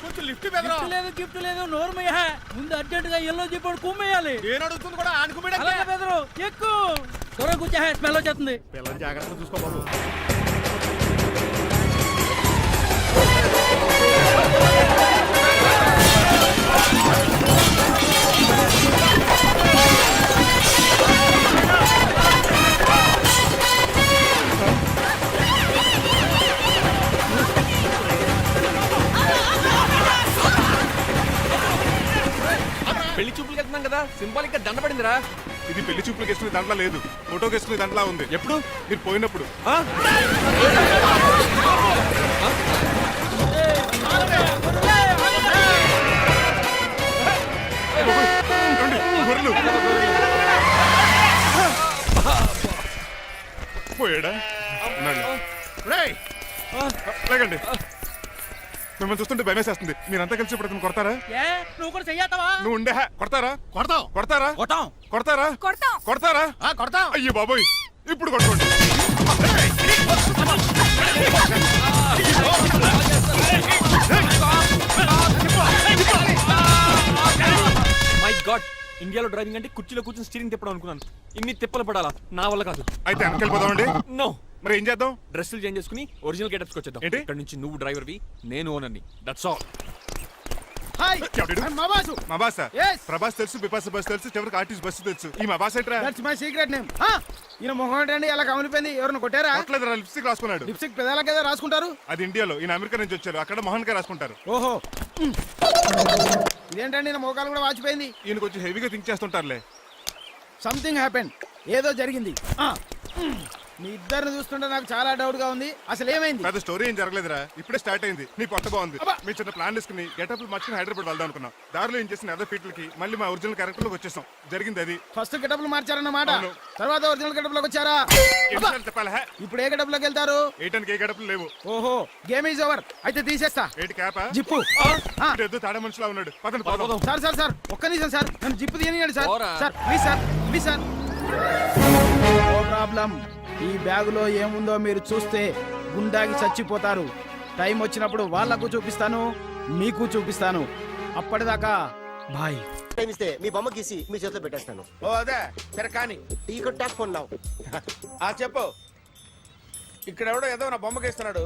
కొంచెం లిఫ్ట్ లేదు గిఫ్ట్ లేదు నోర్మయ్య. ముందు అర్జెంట్ గా ఎల్లో చెప్పాడు కుమ్మేయాలి. నేను అడుగుతుంది కూడా ఆనుకుమేడా. బెదరు ఎక్కువ త్వరగా కూర్చో, స్మెల్ వచ్చేస్తుంది. పిల్లలు జాగ్రత్తగా చూసుకో బాబు. పెళ్లి చూపులకి వెళ్తున్నాం కదా, సింబాలిక్ గా దండ పడిందిరా. ఇది పెళ్లి చూపులకు వేసుకునే దాంట్లో లేదు, ఫోటోకి వేసుకునే దాంట్లో ఉంది. ఎప్పుడు? మీరు పోయినప్పుడు. పోయాడా? లేకండి, మిమ్మల్ని చూస్తుంటే భయమేసేస్తుంది. మీరంతా కలిసి ఇప్పుడు అతను కొడతారా? నువ్వు కూడా చెయ్యతావా? నువ్వు ఉండే కొడతారా? కొడతాం కొడతారా? కొట్టాం కొడతారా? కొడతారా? కొడతాం. అయ్యో బాబోయ్, ఇప్పుడు కొట్టుకోండి. మై గాడ్, ఇండియాలో డ్రైవింగ్ అంటే కుర్చీలో కూర్చొని స్టీరింగ్ తిప్పడం అనుకున్నాను. ఇన్ని తిప్పలు పడాలా? నా వల్ల కాదు. అయితే వెనకెళ్ళిపోదామండి. నో. మరి ఏం చేద్దాం? డ్రెస్సులు చేంజ్ చేసుకుని ఒరిజినల్ గెటప్స్ వచ్చేద్దాం. ఏంటి? ఇక్కడ నుంచి నువ్వు డ్రైవర్వి, నేను ఓనర్ని. That's all. హాయ్ మా బాసు. మా బాస Yes. ప్రభాస్ తెలుసు, బిపాస బస్ తెలుసు, చివరికి ఆర్టిస్ట్ బస్సు తెలుసు. ఈ మా బాస్ ఏంట్రా? That's my secret name. ఈయన మొహం ఏంటండి ఎలా కమిలిపోయింది? ఎవరిని కొట్టారా? కొట్టలేదురా, లిప్స్టిక్ రాసుకున్నాడు. లిప్స్టిక్ పెదాల కదా రాసుకుంటారు. అది ఇండియాలో, ఈయన అమెరికా నుంచి వచ్చారు, అక్కడ మోహన్ గారు రాసుకుంటారు. ఓహో ఇదేంటండి నా మోకాలు కూడా వాచిపోయింది. ఈయన కొంచెం హెవీగా థింక్ చేస్తుంటారులే. సంథింగ్ హ్యాపెన్, ఏదో జరిగింది. మీ ఇద్దరిని చూస్తుంటే నాకు చాలా డౌట్ గా ఉంది. అసలు ఏమైంది? పెద్ద స్టోరీ ఏం జరగలేదురా, ఇప్పుడే స్టార్ట్ అయింది. నీ కొత్త బాగుంది. అబ్బా. మీ చిన్న ప్లాన్ తీసుకుని గెటప్లు మార్చుకుని హైదరాబాద్ వెళ్దాం అనుకున్నాం. దారిలో ఏం చేసిన అదర్ ఫీట్లకి మళ్ళీ మా ఒరిజినల్ క్యారెక్టర్ లోకి వచ్చేసాం. జరిగింది అది. ఫస్ట్ గెటప్లు మార్చారన్నమాట, అవును. తర్వాత ఒరిజినల్ గెటప్ లోకి వచ్చారా? ఎన్నిసార్లు చెప్పాలా? ఇప్పుడు ఏ గెటప్ లోకి వెళ్తారు? ఏటానికి ఏ గెటప్లు లేవు. ఓహో గేమ్ ఈజ్ ఓవర్. అయితే తీసేస్తా. ఏటి క్యాపా? జిప్పు. ఎద్దు తాడ మనుషులా ఉన్నాడు. పదండి పోదాం. సార్ సార్ సార్ ఒక్క నిమిషం సార్, నన్ను జిప్పు తీయనియండి సార్. పోరా. Sir please sir, please sir. No problem. ఈ బ్యాగులో ఏముందో మీరు చూస్తే గుండాకి చచ్చిపోతారు. టైం వచ్చినప్పుడు వాళ్లకు చూపిస్తాను, మీకు చూపిస్తాను. అప్పటిదాకా బాయ్. టైం ఇస్తే మీ బొమ్మ గీసి మీ చేతిలో పెట్టేస్తాను. ఓ అదే సరే కానీ ఈ టాక్ ఫోన్ నావు. చెప్పు. ఇక్కడ ఎవడో ఏదో నా బొమ్మకి ఇస్తున్నాడు.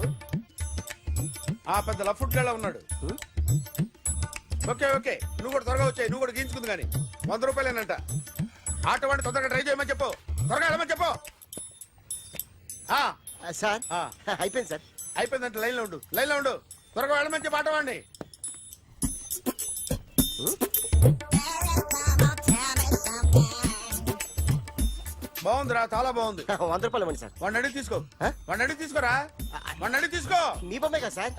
ఆ పెద్ద లఫుట్ గళ్ళ ఉన్నాడు. ఓకే ఓకే, నువ్వు కూడా త్వరగా వచ్చాయి. నువ్వు కూడా గీంచుకుంది కానీ 100 రూపాయలేనంట. ఆటో వాడిని తొందరగా డ్రైవ్ చేయమని చెప్పు. త్వరగా వెళ్ళమని చెప్పు. సార్ అయిపోయింది సార్. అయిపోయిందంటే లైన్లో ఉండు, లైన్లో ఉండు. త్వరగా వెళ్ళమని చెప్పు ఆటో వాడిని. బాగుందిరా, చాలా బాగుంది. 100 రూపాయలు ఇవ్వండి సార్. వాడిని అడిగి తీసుకో. వాడిని అడిగి తీసుకోరా, వాడిని అడిగి తీసుకో. మీ బొమ్మే కదా సార్.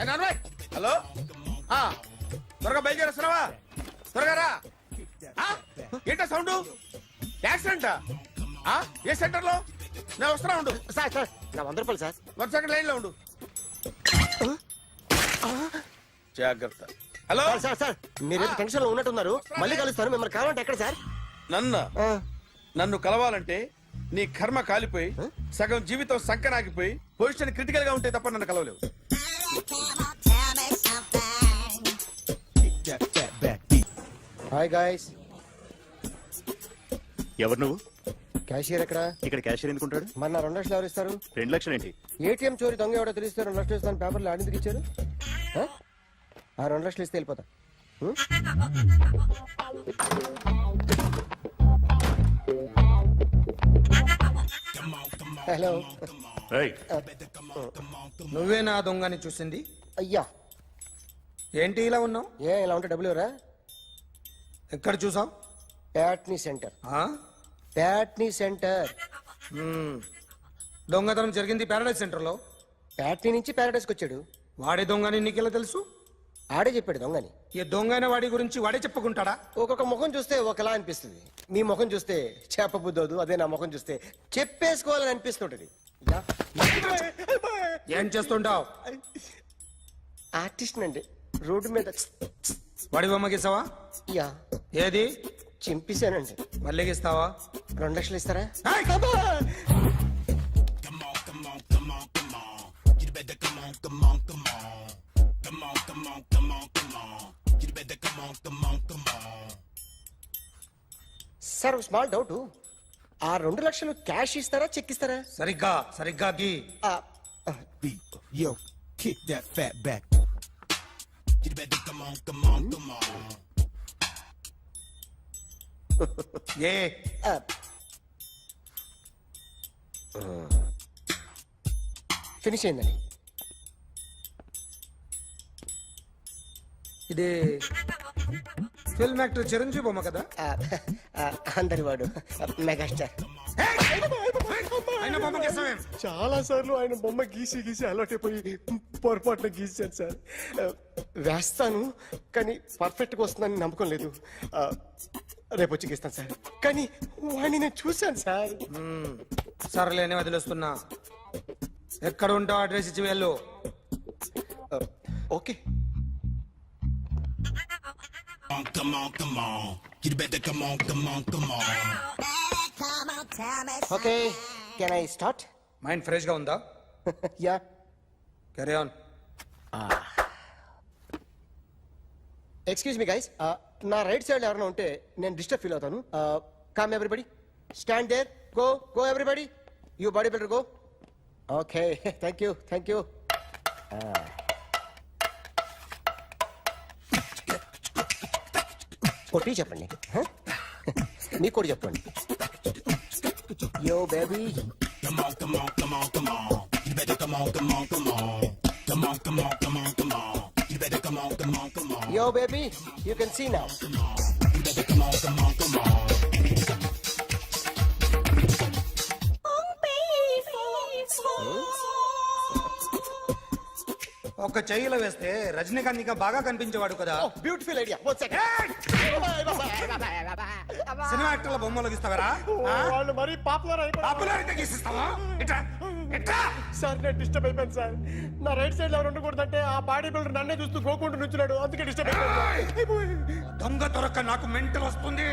హలో, త్వరగా బయలుదేరేస్తున్నావా? త్వరగా రా. ఏంటా సౌండ్? యాక్సిడెంటా? ఏ సెంటర్ లో? నేను వస్తున్నా ఉండు. సార్ సార్ నా 100 రూపాయలు సార్. 1 సెకండ్ లైన్ లో ఉండు. జాగ్రత్త. హలో సార్ సార్ సార్ మీరేదో టెన్షన్ లో ఉన్నట్టున్నారు. మళ్ళీ కలుస్తాను. మిమ్మల్ని కావాలంటే ఎక్కడ సార్? నన్ను కలవాలంటే నీ కర్మ కాలిపోయి సగం జీవితం సంకనాగిపోయి పొజిషన్ క్రిటికల్ గా ఉంటే తప్ప నన్ను కలవలేవు. Hi guys. ఎవరు నువ్వు? క్యాషియర్ ఎక్కడ? ఇక్కడ క్యాషియర్ ఎందుకుంటాడు? మన 2 లక్షలు ఎవరు ఇస్తారు? 2 లక్షలు ఏంటి? ఏటీఎం చోరీ దొంగ ఎవడో తెలిస్తే 2 లక్షలు ఇస్తాను పేపర్లు ఆడిందుకు ఇచ్చారు. ఆ 2 లక్షలు ఇస్తే వెళ్ళిపోతా. హలో నువ్వే నా దొంగని చూసింది? అయ్యా ఏంటి ఇలా ఉన్నావు? ఇలా ఉంటే డబ్బులు ఎవరా? ఎక్కడ చూసావు? ప్యాట్నీ సెంటర్. ప్యాట్నీ సెంటర్. దొంగతనం జరిగింది ప్యారడైజ్ సెంటర్ లో. ప్యాట్నీ నుంచి ప్యారడైస్కి వచ్చాడు. వాడే దొంగని నీకెలా తెలుసు? ఆడే చెప్పాడు దొంగని. ఈ దొంగైన వాడి గురించి వాడే చెప్పుకుంటాడా? ఒక్కొక్క ముఖం చూస్తే ఒకలా అనిపిస్తుంది. మీ ముఖం చూస్తే చెప్పబుద్దోదు, అదే నా ముఖం చూస్తే చెప్పేసుకోవాలని అనిపిస్తుంటది. ఏం చేస్తుంటావు? ఆర్టిస్ట్ అండి. రోడ్డు మీద వాడి బొమ్మ గీసావా? యా ఏది? చింపేశానండి. మళ్ళీ గీస్తావా? 2 లక్షలు ఇస్తారా? సార్ స్మాల్ డౌట్, ఆ 2 లక్షలు క్యాష్ ఇస్తారా చెక్ ఇస్తారా? సరిగ్గా గీ. ఏ ఫినిష్ అయిందండి. ఇది ఫిల్మ్ యాక్టర్ చిరంజీవి బొమ్మ కదా? అందరి వాడు మెగాస్టార్. చాలా సార్లు ఆయన బొమ్మ గీసి అలవాటైపోయి పొరపాటున గీసాను సార్. వేస్తాను కానీ పర్ఫెక్ట్గా వస్తుందని నమ్మకం లేదు. రేపు వచ్చి గీస్తాను సార్. కానీ వాడిని నేను చూశాను సార్. సర్లేని వదిలేస్తున్నా. ఎక్కడ ఉంటావు అడ్రస్ ఇచ్చి వెళ్ళు. Okay. Okay, can I start? Mind fresh గా ఉందా? Yeah, carry on. Excuse me guys, నా రైట్ సైడ్ ఎవరైనా ఉంటే నేను డిస్టర్బ్ ఫీల్ అవుతాను. Come everybody, stand there, go everybody, you body builder go. Okay, thank you. కొట్టి చెప్పండి, మీకు కూడా చెప్పండి. Yo baby, yo baby, you can see now. ఒక చెయ్యిలో వేస్తే రజనీకాంత్ ఇంకా బాగా కనిపించేవాడు కదా. Beautiful idea. One second. Cinema యాక్టర్ల బొమ్మలు గీస్తావరా? వాళ్ళు మరి పాపులారిటీ గీసిస్తావా? సార్ నేను డిస్టర్బ్ అయిపోయాను సార్. నా రైట్ సైడ్ ఎవరు ఉండకూడదంటే ఆ బాడీ బిల్డర్ నన్నే చూస్తూ గోకుంటూ నుంచున్నాడు, అందుకే డిస్టర్బ్ అయిపోయాను. దొంగ దొరక్క నాకు మెంటల్ వస్తుంది.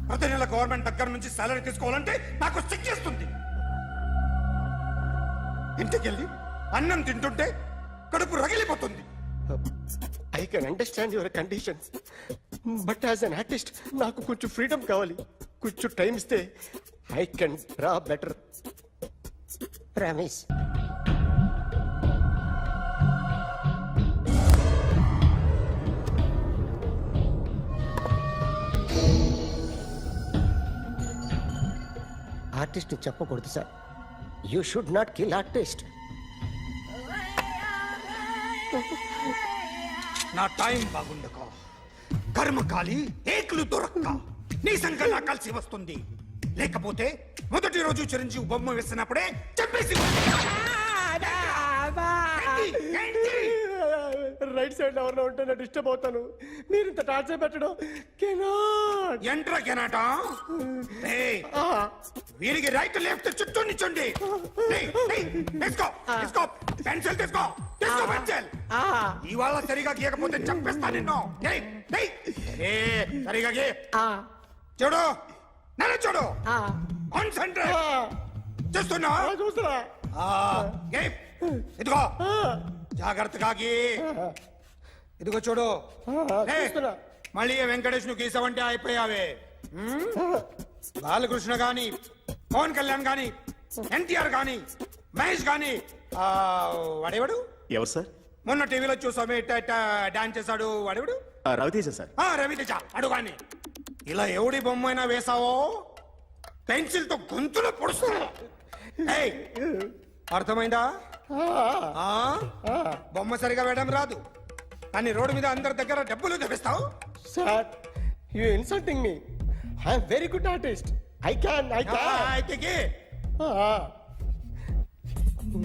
ప్రతి నెల గవర్నమెంట్ దగ్గర నుంచి సాలరీ తీసుకోవాలంటే నాకు సిగ్గేస్తుంది. ఇంటికెళ్ళి అన్నం తింటుంటే కడుపు రగిలిపోతుంది. I can understand your conditions, but as an artist నాకు కొంచెం ఫ్రీడమ్ కావాలి. కొంచెం టైం ఇస్తే I can draw better. Promise. Artist చెప్పకూడదు sir. You should not kill artist. నా టైం బాగుండక కర్మకాలి ఏకులు దొరక్క నీ సంకల్లా కలిసి వస్తుంది. లేకపోతే మొదటి రోజు చిరంజీవి బొమ్మ వేసినప్పుడే చెప్పేసి రైట్ సైడ్ ఎవరిలో ఉంటే నేను డిస్టర్బ్ అవుతాను. మీరు ఇంత టార్చర్ పెట్టడం ఎంట్రా కెనాటా. వీరికి రైట్ లెఫ్ట్ చుట్టూ నిచ్చండి. పెన్సిల్ తీసుకో, పెన్సిల్. ఇవాళ సరిగా గీయకపోతే చంపేస్తా నిన్ను. సరిగా గీ. చూడు, నన్ను చూడు. కాన్సంట్రేట్ చూస్తున్నా. ఇదిగో జాగ్రత్తగా గీ. ఇదిగో చూడు. మళ్ళీ వెంకటేష్ ను గీసావంటే అయిపోయావే. బాలకృష్ణ గాని, పవన్ కళ్యాణ్ గాని, ఎన్టీఆర్ గాని, మహేష్ గాని, వాడేవాడు ఎవరు సార్? మొన్న టీవీలో చూసామే డాన్స్ చేశాడు వాడెవడు రవితేజ సార్. రవితేజ అడుగాని ఇలా ఎవడి బొమ్మ అయినా వేసావో పెన్సిల్ తో గొంతులో పొడుస్తున్నా. ఏయ్, అర్థమైందా? ఆ? బొమ్మ సరిగా వేయడం రాదు కానీ రోడ్డు మీద అందరి దగ్గర డబ్బులు తెప్పిస్తావు. Sir you insulting me. I'm very good artist. I can. అయితే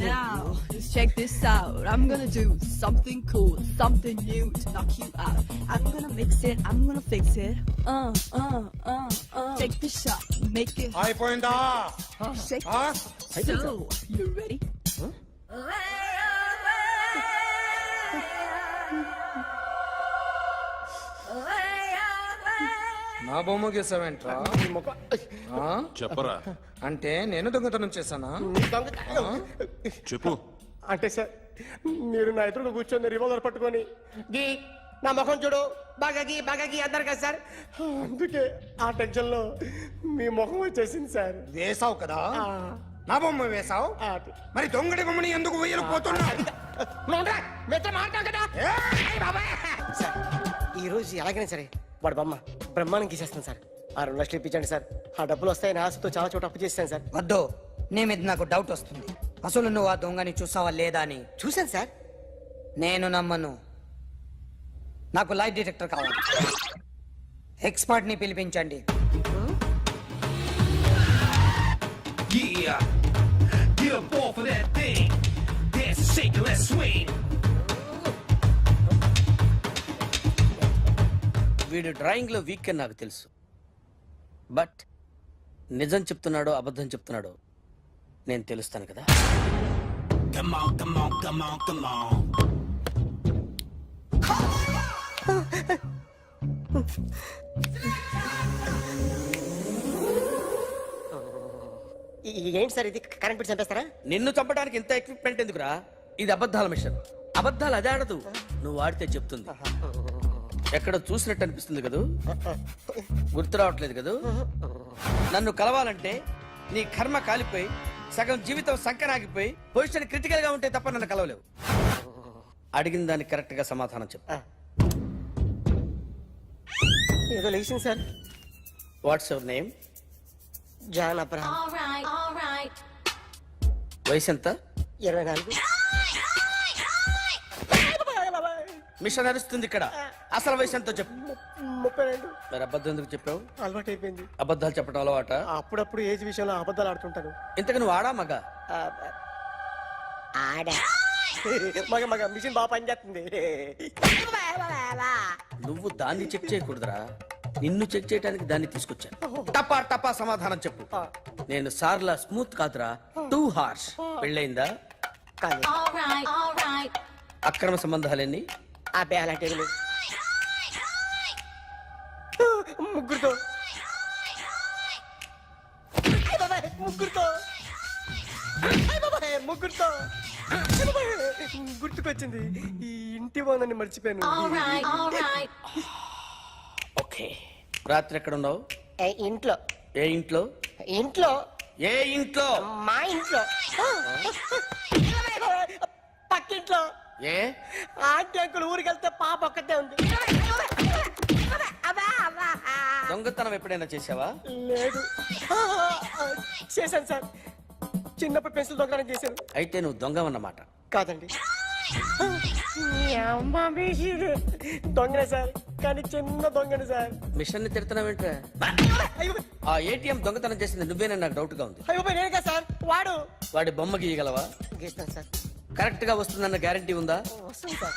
Now, just check this out. I'm gonna do something cool, something new to knock you out. I'm gonna mix it, I'm gonna fix it. Take the shot, make it అయిపోయిందా? shake. So, you ready? నా బొమ్మ గీసావేంట్రా? చెప్పరా. అంటే నేను దొంగతనం చేశానా? చెప్పు. అంటే సార్ మీరు నా ఎదురు కూర్చొని రివాల్వర్ పట్టుకొని గీ నా ముఖం చూడు బాగా గీ అన్నారు కదా సార్. అందుకే ఆ టెన్షన్ లో మీ ముఖం వచ్చేసింది సార్. వేసావు కదా, నా బొమ్మ వేసావు, మరి దొంగడి బొమ్మని ఎందుకు వేయకపోతున్నా? సార్ ఈ రోజు ఎలాగైనా సరే వాడు బొమ్మ బ్రహ్మాండం గీసేస్తాను సార్. 6 లక్షలు ఇప్పించండి సార్. ఆ డబ్బులు వస్తాయని ఆశతో చాలా చోట అప్పు చేస్తాను సార్. వద్దు, నీ మీద నాకు డౌట్ వస్తుంది. అసలు నువ్వు ఆ దొంగని చూసావా లేదా అని. చూశాను సార్. నేను నమ్మను. నాకు లైట్ డిటెక్టర్ కావాలి. ఎక్స్పర్ట్ ని పిలిపించండి. వీడు డ్రాయింగ్ లో వీక్ అని నాకు తెలుసు, బట్ నిజం చెప్తున్నాడో అబద్ధం చెప్తున్నాడో నేను తెలుస్తాను కదా. ఏంటి సార్ ఇది? కరెంట్ బిల్ చంపేస్తారా? నిన్ను చంపడానికి ఇంత ఎక్విప్మెంట్ ఎందుకురా? ఇది అబద్ధాల మిషన్. అబద్ధాలు అదే ఆడదు, నువ్వు ఆడితే చెప్తుంది. ఎక్కడ చూసినట్టు అనిపిస్తుంది కదూ, గుర్తు రావట్లేదు కదూ. నన్ను కలవాలంటే నీ కర్మ కాలిపోయి సగం జీవితం సంకనాగిపోయి పొజిషన్ క్రిటికల్ గా ఉంటే తప్ప నన్ను కలవలేవు. అడిగిన దానికి కరెక్ట్ గా సమాధానం చెప్పు. ఏదో లేచింది సార్. What's your name? John Abraham. వయసు ఎంత? 24. మిషన్ నడుస్తుంది ఇక్కడ. అసలు వయసు ఎంతో చెప్పు. 32. మరి అబద్ధం ఎందుకు చెప్పావు? అలవాటు అయిపోయింది. అబద్ధాలు చెప్పడం అలవాట? అప్పుడప్పుడు ఏజ్ విషయంలో అబద్ధాలు ఆడుతుంటాను. ఇంతకు నువ్వు ఆడా మగ? ఆడా. మగ మిషన్ బాగా పనిచేస్తుంది. నువ్వు దాన్ని చెక్ చేయకూడదురా, నిన్ను చెక్ చేయడానికి దాన్ని తీసుకొచ్చాను. టపా టపా సమాధానం చెప్పు. నేను సార్లా స్మూత్ కాదురా, టూ హార్ష్. పెళ్ళయిందా? అక్రమ సంబంధాలన్నీ? అబ్బే అలాంటి ముగ్గురుతో గుర్తుకొచ్చింది. ఈ ఇంటి వాళ్ళని మర్చిపోయాను. ఓకే. రాత్రి ఎక్కడ ఉన్నావు? ఇంట్లో. ఏ ఇంట్లో? ఇంట్లో. ఏ ఇంట్లో? మా ఇంట్లో. పక్కింట్లో. ఏ ఆంటీ అంకుల్ ఊరికి వెళ్తే పాప ఒక్కతే ఉంది. దొంగతనం ఎప్పుడైనా చేసావా? లేదు. చేశాను సార్. చిన్నప్పుడు పెన్సిల్ దొంగతనం చేశాను. అయితే నువ్వు దొంగవన్నమాట. కాదండి, దొంగనే సార్, కానీ చిన్న దొంగనే సార్. మిషన్ ని తిడుతున్నావేంట్రా? ఆ ఏటీఎం దొంగతనం చేసింది నువ్వేనని నాకు డౌట్ గా ఉంది. అయ్యో నేను కదా సార్. వాడి బొమ్మ గీయగలవా? గీస్తాను సార్. కరెక్ట్ గా వస్తుందన్న గ్యారంటీ ఉందా? వస్తాను సార్.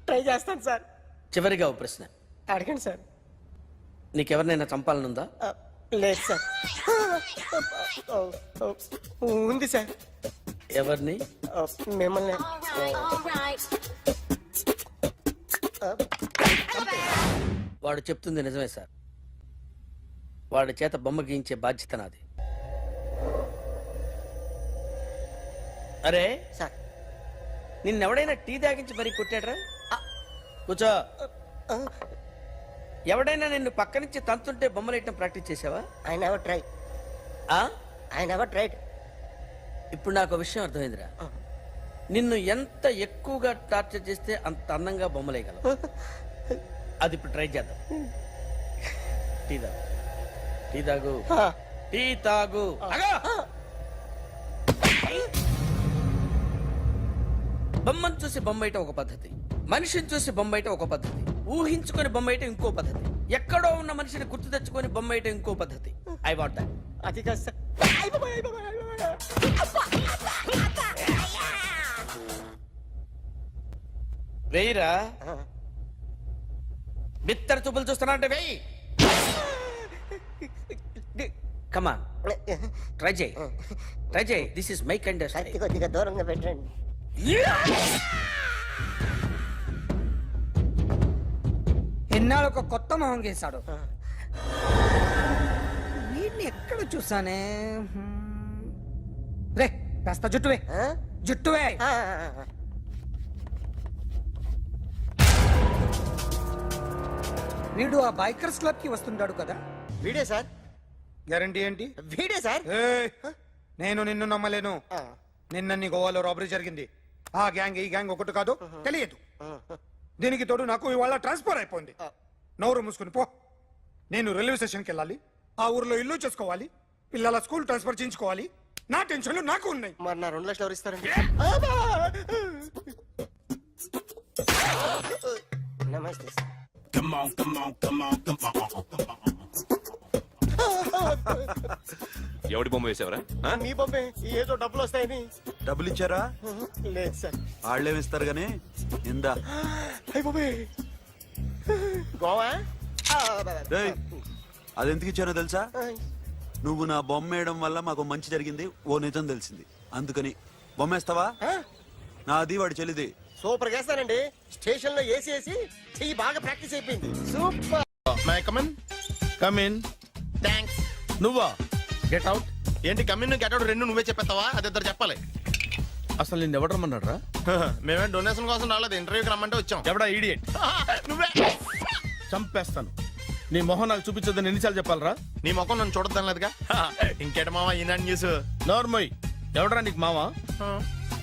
ట్రై చేస్తాను సార్. చివరిగా ఓ ప్రశ్న అడగండి సార్. నీకెవరినైనా చంపాలనుందా? లేదు సార్. ఉంది సార్. ఎవరిని? మిమ్మల్ని. వాడు చెప్తుంది నిజమే సార్. వాడి చేత బొమ్మ గీయించే బాధ్యత నాది. అరే సార్, నిన్నెవడైనా టీ తాగించి మరీ కొట్టాడ్రా? కూర్చో. ఎవడైనా నిన్ను పక్క నుంచి తంతుంటే బొమ్మలేయటం ప్రాక్టీస్ చేసావా? I never try. I never tried. ఇప్పుడు నాకు విషయం అర్థమైందిరా. నిన్ను ఎంత ఎక్కువగా టార్చర్ చేస్తే అంత అందంగా బొమ్మలేయగలవు. అది ఇప్పుడు ట్రై చేద్దాం. టీ తాగు, టీ తాగు, టీ తాగు. ఆగు! బొమ్మను చూసి బొమ్మయటం ఒక పద్ధతి, మనిషిని చూసి బొమ్మయటం ఒక పద్ధతి, ఊహించుకొని బొమ్మయటం ఇంకో పద్ధతి, ఎక్కడో ఉన్న మనిషిని గుర్తు తెచ్చుకొని బొమ్మయటం ఇంకో పద్ధతి. I want that. అది కాదు సార్. వెయ్యిరా. బిత్తర చూపులు చూస్తున్నా అంటే వెయ్యి. కమా ట్రై చేయి, ట్రై చేయి. This is my kind. కొద్దిగా దూరంగా పెట్టండి. ఎన్నాళ్ళు ఒక కొత్త మొహం గీశాడు. వీడిని ఎక్కడ చూసానే? రే కాస్త జుట్టువే, జుట్టువే. వీడు ఆ బైకర్స్ క్లబ్ కి వస్తుంటాడు కదా? వీడే సార్. గ్యారంటీ ఏంటి? వీడే సార్. ఏయ్, నేను నిన్ను నమ్మలేను. నిన్న గోవాలో రాబరీ జరిగింది. ఆ గ్యాంగ్ ఈ గ్యాంగ్ ఒకటి కాదు, తెలియదు. దీనికి తోడు నాకు ఇవాళ ట్రాన్స్ఫర్ అయిపోయింది. నోరు మూసుకుని పో. నేను రైల్వే స్టేషన్కి వెళ్ళాలి, ఆ ఊర్లో ఇల్లు చేసుకోవాలి, పిల్లల స్కూల్ ట్రాన్స్ఫర్ చేయించుకోవాలి. నా టెన్షన్లు నాకు ఉన్నాయి. మరి నా 2 లక్షలు ఎవరు ఇస్తారండి? నమస్తే సార్. ఎవడి బొమ్మ వేసావరా? మీ బొమ్మే. ఏదో డబ్బులు వస్తాయని. డబ్బులు ఇచ్చారా? లేదు సార్. వాళ్ళేమిస్తారు గానీ ఇందా. అయ్య బాబే, గోవా. అదెందుకు ఇచ్చానో తెలుసా? నువ్వు నా బొమ్మ వేయడం వల్ల మాకు మంచి జరిగింది, ఓ నిజం తెలిసింది. అందుకని బొమ్మేస్తావా? నాది వాడి చెల్లిది. సూపర్ చేస్తానండి. స్టేషన్ లో ఏసీ వేసి చెయ్యి బాగా ప్రాక్టీస్ అయిపోయింది. Super. My come on. Come in. Thanks. నువ్వా? Get out. ఏంటి కమిన్ గెట్ అవుట్ రెండు నువ్వే చెప్పేస్తావా? అది ఇద్దరు చెప్పాలి. అసలు నిన్ను ఎవడు రమ్మన్నాడు రా? మేమే డొనేషన్ కోసం రాలేదు, ఇంటర్వ్యూకి రమ్మంటే వచ్చాం. ఎవడా ఈడియట్? నువ్వే. చంపేస్తాను. నీ మొహం నాకు చూపించొద్దని ఎన్నిసార్లు చెప్పాలరా? నీ ముఖం నన్ను చూడద్దాం లేదుగా. ఇంకేట మావా ఈనాడు న్యూస్. నోర్మోయ్. ఎవడరా నీకు మావా?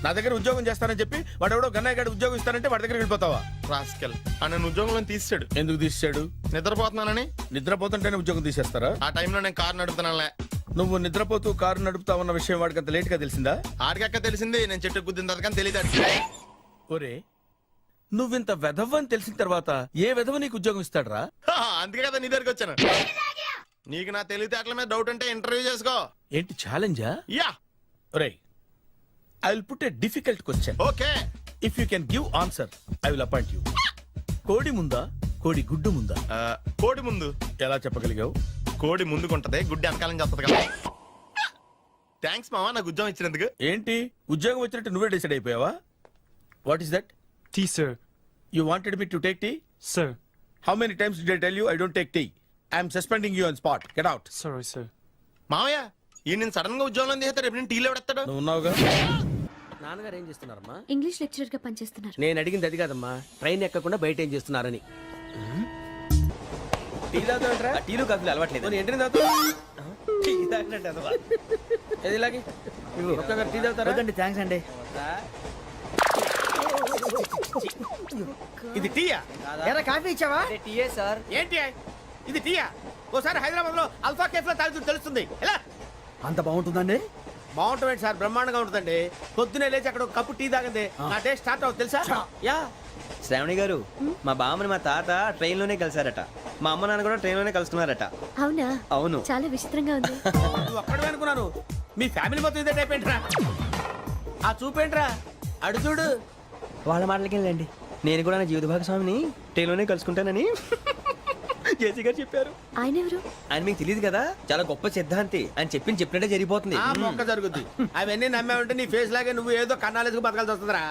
నా దగ్గర ఉద్యోగం చేస్తానని చెప్పి వాడు ఎవడో గన్నయ్య గారి ఉద్యోగం ఇస్తానంటే వాడి దగ్గర వెళ్ళిపోతావా? రాస్కెల్. ఆ నన్ను ఉద్యోగంలో తీసాడు. ఎందుకు తీసాడు? నిద్రపోతున్నానని. నిద్రపోతుంటేనే ఉద్యోగం తీసేస్తారా? ఆ టైంలో నేను కారు నడుపుతున్నానులే. నువ్వు నిద్రపోతూ కారు నడుపుతా ఉన్న విషయం వాడికి అంత లేట్ గా తెలిసిందా? ఆడికక్క తెలిసింది, నేను చెట్టు గుద్దిన తర్వాత కానీ తెలియదు. ఒరే, నువ్వింత వెధవ్ అని తెలిసిన తర్వాత ఏ వెధవ నీకు ఉద్యోగం ఇస్తాడరా? అందుకే కదా నీ దగ్గరికి వచ్చాను. నీకు నా తెలివితేటల మీద డౌట్ అంటే ఇంటర్వ్యూ చేసుకో. ఏంటి ఛాలెంజా? యా. ఒరే, I will put a difficult question. Okay. If you can give answer I will appoint you. కోడి ముందా, కోడి గుడ్డు ముందా? కోడి ముందు. ఎలా చెప్పగలిగావు? కోడి ముందుకుంటది, గుడ్డి వెనకాలని చేస్తుంది కదా. థ్యాంక్స్ మావా నాకు ఉద్యోగం ఇచ్చినందుకు. ఏంటి ఉద్యోగం వచ్చినట్టు నువ్వే డిసైడ్ అయిపోయావా? What is that? Tea sir. You wanted me to take tea? Sir. How many times did I tell you I don't take tea? I am suspending you on spot. Get out. Sorry, sir. మావయ్య ఈ నేను sudden గా ఉద్యోగంలో తీస్తే రేపు నేను టీలో ఎవడెత్తాడు? నువ్వు ఉన్నావుగా. నాన్నగారు ఏం చేస్తున్నారమ్మా? ఇంగ్లీష్ లెక్చరర్ గా పనిచేస్తున్నారు. నేను అడిగింది అది కాదమ్మా, ట్రైన్ ఎక్కకుండా బయట ఏం చేస్తున్నారని. టీ తాగుతాంట్రా? టీలు కాఫీలు అలవాట్లేదు. ఏంటని తాగుతా? టీ తాగినట్టు అదవా. ఏది ఇలాగే ఒక్కగారు టీ తాగుతారా? థ్యాంక్స్ అండి. ఇది టీయా? ఎరా కాఫీ ఇచ్చావా? టీయే సార్. ఏంటి ఇది టీయా? ఓసారి హైదరాబాద్ లో అల్ఫా కేఫ్ లో తాగుతూ తెలుస్తుంది. ఎలా అంత బాగుంటుందండి? బాగుంటుంది సార్, బ్రహ్మాండంగా ఉంటుందండి. పొద్దునే లేచి అక్కడ ఒక కప్పు టీ తాగింది నా టేస్ట్ స్టార్ట్ అవుతుంది తెలుసా? యా. శ్రావణి గారు, మా బామ్మని మా తాత ట్రైన్ లోనే కలిసారట, మా అమ్మ నాన్న కూడా ట్రైన్ లోనే కలుసుకున్నారట. అవునా? అవును. చాలా విచిత్రంగా ఉంది. నువ్వు ఒక్కడే అనుకున్నాను, మీ ఫ్యామిలీ మొత్తం ఇదే టైప్ ఏంట్రా? ఆ చూపేంట్రా? అడు చూడు. వాళ్ళ మాటలకి వెళ్ళండి. నేను కూడా నా జీవిత భాగస్వామిని ట్రైన్ లోనే కలుసుకుంటానని జేసీ గారు చెప్పారు. ఆయన ఎవరు? ఆయన మీకు తెలియదు కదా, చాలా గొప్ప సిద్ధాంతి అని చెప్పినట్టే జరిగిపోతుంది. ఆ మొక్క జరుగుద్ది. అవన్నీ నమ్మే ఉంటే నీ ఫేస్ లాగే నువ్వు ఏదో కన్నాలేసుకు బతకాల్సి వస్తుందిరా.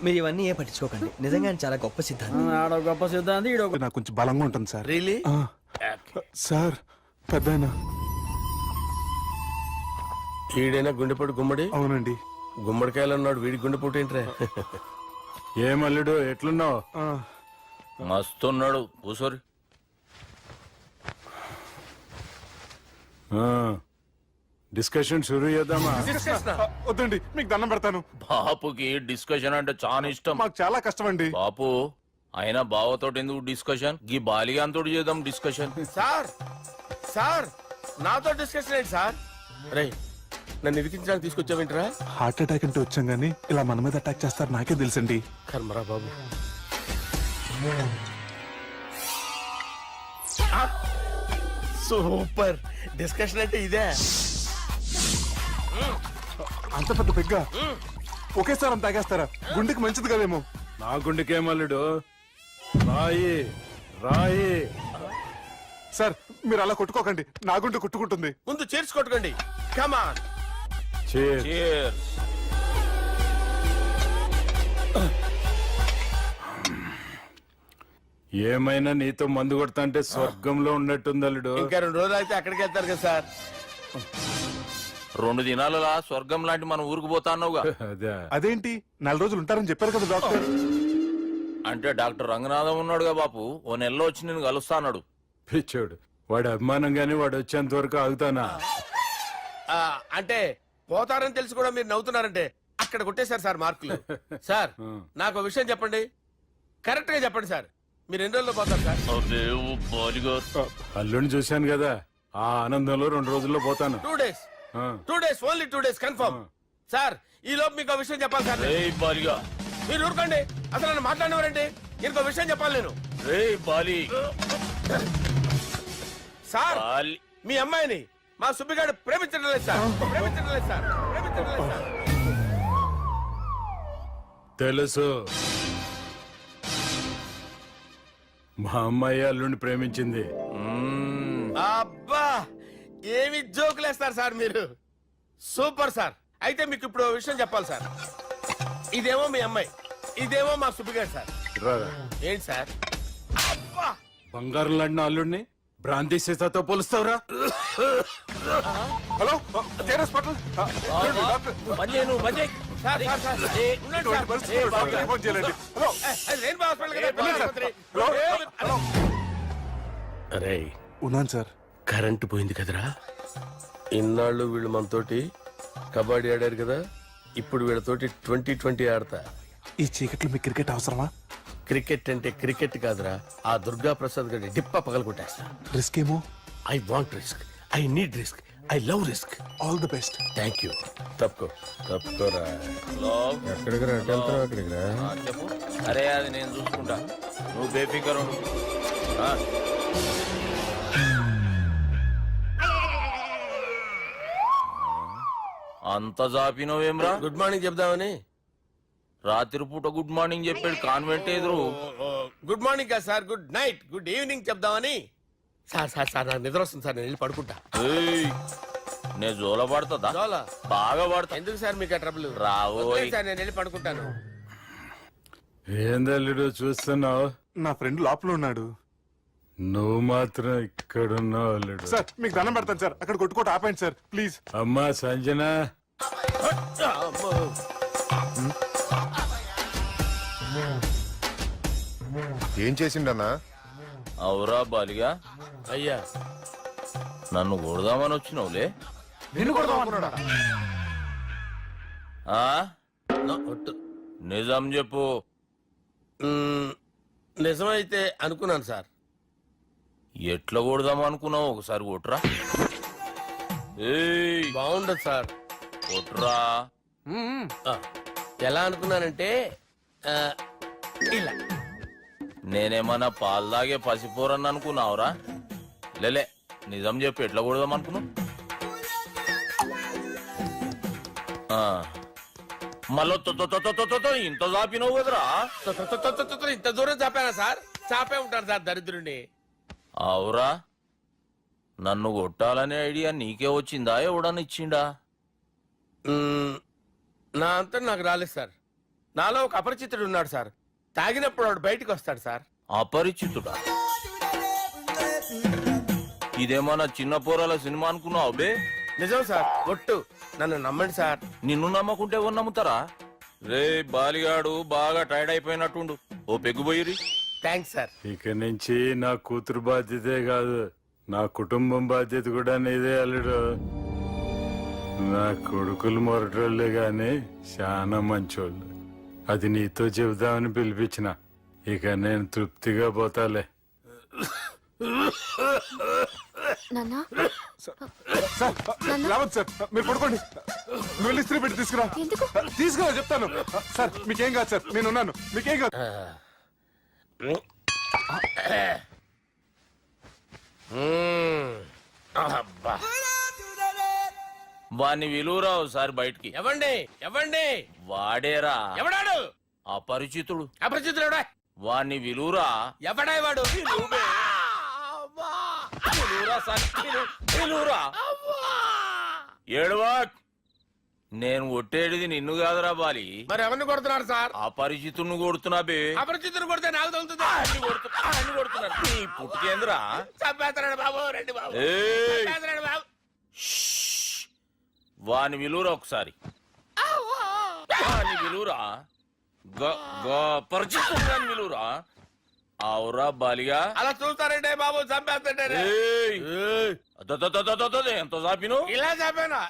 మీరు ఇవన్నీ ఏ పట్టించుకోకండి, నిజంగా ఆయన చాలా గొప్ప సిద్ధాంతి. గొప్ప సిద్ధాంతి. నాకు కొంచెం బలంగా ఉంటుంది సార్. రియలీ? సార్ పెద్దయినా. ఈడైనా గుండెపోటు గుమ్మడి? అవునండి. గుమ్మడికాయలు అన్నాడు, వీడి గుండెపోటు ఏంట్రా? ఏమల్లుడు ఎట్లున్నావు? మస్తున్నాడు కూసోరి. డిస్కషన్ షురూ చేద్దామా? వద్దండి మీకు దండం పెడతాను. బాపుకి డిస్కషన్ అంటే చాలా ఇష్టం. మాకు చాలా కష్టం అండి. బాపు అయినా బావతోటి ఎందుకు డిస్కషన్? గీ బాలిగాంతోటి చేద్దాం డిస్కషన్. సార్ సార్ నాతో డిస్కషన్ ఏంటి సార్? రే నన్ను ఇరికించడానికి తీసుకొచ్చావేంట్రా? హార్ట్ అటాక్ అంటే వచ్చాం గానీ ఇలా మన మీద అటాక్ చేస్తారు నాకే తెలుసండి. కర్మరా బాబు. సూపర్ డిస్కషన్ అంటే ఇదే. అంత పెద్ద పెగ్గ ఒకేసారి అంత తాగేస్తారా? గుండెకి మంచిది కదేమో. నా గుండెకేమల్లుడు రాయి రాయి. సార్ మీరు అలా కొట్టుకోకండి, నా గుండె కొట్టుకుంటుంది. ముందు చేర్చి కొట్టుకోండి. కమాన్. Cheers. ఏమైనా నీతో మందు కొడతా అంటే స్వర్గంలో ఉన్నట్టుంది అల్లుడు. ఇంకా 2 రోజులు అయితే అక్కడికి వెళ్తారు కదా సార్. 2 దినాలలా స్వర్గం లాంటి మన ఊరికి పోతాన్నావుగా. అదే అదేంటి 4 రోజులు ఉంటారని చెప్పారు కదా డాక్టర్. అంటే డాక్టర్ రంగనాథం ఉన్నాడుగా బాపు, ఓ నెలలో వచ్చి నేను కలుస్తా అన్నాడు. పిచ్చోడు వాడు అభిమానంగానే వాడు వచ్చేంత వరకు ఆగుతానా? అంటే పోతారని తెలిసి కూడా మీరు నవ్వుతున్నారంటే అక్కడ కొట్టేశారు సార్ మార్కులు. సార్ నాకు విషయం చెప్పండి, కరెక్ట్ గా చెప్పండి సార్. మీరు ఎన్ని రోజుల్లో పోతారు సార్? అల్లుడిని చూశాను కదా, ఆ ఆనందంలో 2 రోజుల్లో పోతాను. 2 days. 2 days, only 2 days confirm. Sir ఈ లోపు మీకు విషయం చెప్పాలి సార్. మీరు ఊరుకోండి, అసలు నన్ను మాట్లాడినవారండి. ఇంకో విషయం చెప్పాలి నేను. సార్ మీ అమ్మాయిని మా సుబ్బిగాడు ప్రేమించడం లేదు సార్. ప్రేమించడం లేదు సార్. ప్రేమించడం లేదు సార్. తెలుసు, మా అమ్మాయి అల్లుడిని ప్రేమించింది. అబ్బా ఏమి జోకులేస్తారు సార్ మీరు. Super sir. అయితే మీకు ఇప్పుడు విషయం చెప్పాలి సార్. ఇదేమో మీ అమ్మాయి, ఇదేమో మా సుబ్బిగాడు సార్. రారా. ఏంటి సార్? అబ్బా బంగారం లాంటి అల్లుడిని భ్రాంతి సీతతో పోలుస్తావురా? హలో కేరస్ పటల్. Sir, sir, sir. ఉండండి సార్. ఫోన్ చేయాలండి. హలో రెయిన్బో హాస్పిటల్ కదా, పిల్లల ఆసుపత్రి. అరే ఉన్నాను సార్. కరెంటు పోయింది కదరా. ఇన్నాళ్ళు వీళ్ళు మనతోటి కబడ్డీ ఆడారు కదా, ఇప్పుడు వీళ్ళతోటి 2020 ఆడతా. ఈ చీకట్లో మీకు క్రికెట్ అవసరమా? క్రికెట్ అంటే క్రికెట్ కాదురా, ఆ దుర్గా ప్రసాద్ గారి డిప్ప పగలగొట్టేస్తా. రిస్క్ ఏమో. I want risk, I need risk, I love risk. All the best. Thank you. తప్పుకోరా. ఎక్కడికి రా? అక్కడికి రా. చెప్పు. అరే అది నేను చూసుకుంటా, నువ్వు బేఫికర్ ఉండు. అంత జాపినవేమ్రా? గుడ్ మార్నింగ్ చెప్దామని. రాత్రి పూట గుడ్ మార్నింగ్ చెప్పాడు కాన్వెంట్ ఎదురు. గుడ్ మార్నింగ్ కాదు sir, good night, good evening చెప్దామని. సార్ సార్ సార్ నాకు నిద్ర వస్తుంది సార్, నేను వెళ్ళి పడుకుంటా. నేను జోల పడుతుందా? జోలా? బాగా పడతా. ఎందుకు సార్ మీకు ఆ ట్రబుల్? రావు సార్, నేను వెళ్ళి పడుకుంటాను. ఏందల్లుడు చూస్తున్నావు? నా ఫ్రెండ్ లోపల ఉన్నాడు. నువ్వు మాత్రం ఇక్కడున్నావు అల్లుడు. సార్ మీకు దండం పెడతాను సార్, అక్కడ కొట్టుకోట ఆపండి సార్ ప్లీజ్. అమ్మా సంజన, ఏం చేసిండన్నా? అవురా బాలిగా, అయ్యా నన్ను కొడదామని వచ్చినావులే. నిన్ను కొడదామన్నాడా? నిజం చెప్పు. నిజమైతే అనుకున్నాను సార్. ఎట్లా కొడదాం అనుకున్నావు? ఒకసారి కొట్రా. బాగుండదు సార్. కొట్రా. ఎలా అనుకున్నానంటే ఇలా. నేనేమన్నా పాలు తాగే పసిపోరని అనుకున్నావురా? లేలే, నిజం చెప్పి ఎట్లా కొడదాం అనుకున్నావు? మళ్ళీ ఇంత చాపినవు కదరా? ఇంత దూరం చాపానా సార్? చాపే ఉంటాను సార్ దరిద్రుడిని. అవురా, నన్ను కొట్టాలనే ఐడియా నీకే వచ్చిందా? ఎవడని ఇచ్చిండా? నా అంతా నాకు రాలేదు సార్. నాలో ఒక అపరిచితుడు ఉన్నాడు సార్. తాగినప్పుడు వాడు బయటికి వస్తాడు సార్. అపరిచితుడా? ఇదేమన్నా చిన్న పోరాల సినిమా అనుకున్నావు బే? నిజం సార్, ఒట్టు. నన్ను నమ్మండి సార్. నిన్ను నమ్మకుంటే ఎవరు నమ్ముతారా? రే బాలిగాడు బాగా టైర్డ్ అయిపోయినట్టుండు, ఓ పెగ్గుపోయిరి. Thanks sir. ఇక నుంచి నా కూతురు బాధ్యతే కాదు, నా కుటుంబం బాధ్యత కూడా నీదే అల్లుడు. నా కొడుకులు మొరటోళ్ళే గాని చాలా మంచోళ్ళు. అది నీతో చెబుదామని పిలిపించిన. ఇక నేను తృప్తిగా పోతాలే. సార్ మీరు పడుకోండి. నువ్వు వెళ్ళి ఇస్త్రీ పెట్టి తీసుకురా. తీసుకురా చెప్తాను. సార్ మీకేం కాదు సార్, నేనున్నాను. మీకేం కాదు. వాణ్ణి విలువరావు సార్ బయటికి. ఎవండి వాడేరా. ఎవడాడు? అపరిచితుడు. అపరిచితుడు వాణ్ణి విలువరా. ఎవడా వాడు? ఏడువా. నేను ఒట్టేడిది నిన్ను కాదురా బాలి. మరి ఎవరిని కొడుతున్నారు సార్? అపరిచితుడిని కొడుతున్నా బే. అపరిచితుడు కొడితే నాకు తగులుతుందా? అన్ని కొడుతున్నారు. నీ పుట్టుకేంద్రా? వాని విలువరా ఒకసారి. వాని విలువరా. పరిచితుడు విలువరా. అవురా బాలిగా. అలా చూస్తారంటే బాబు చంపేస్తాడే. ఎంతో చాపిను. ఇలా చాపానా?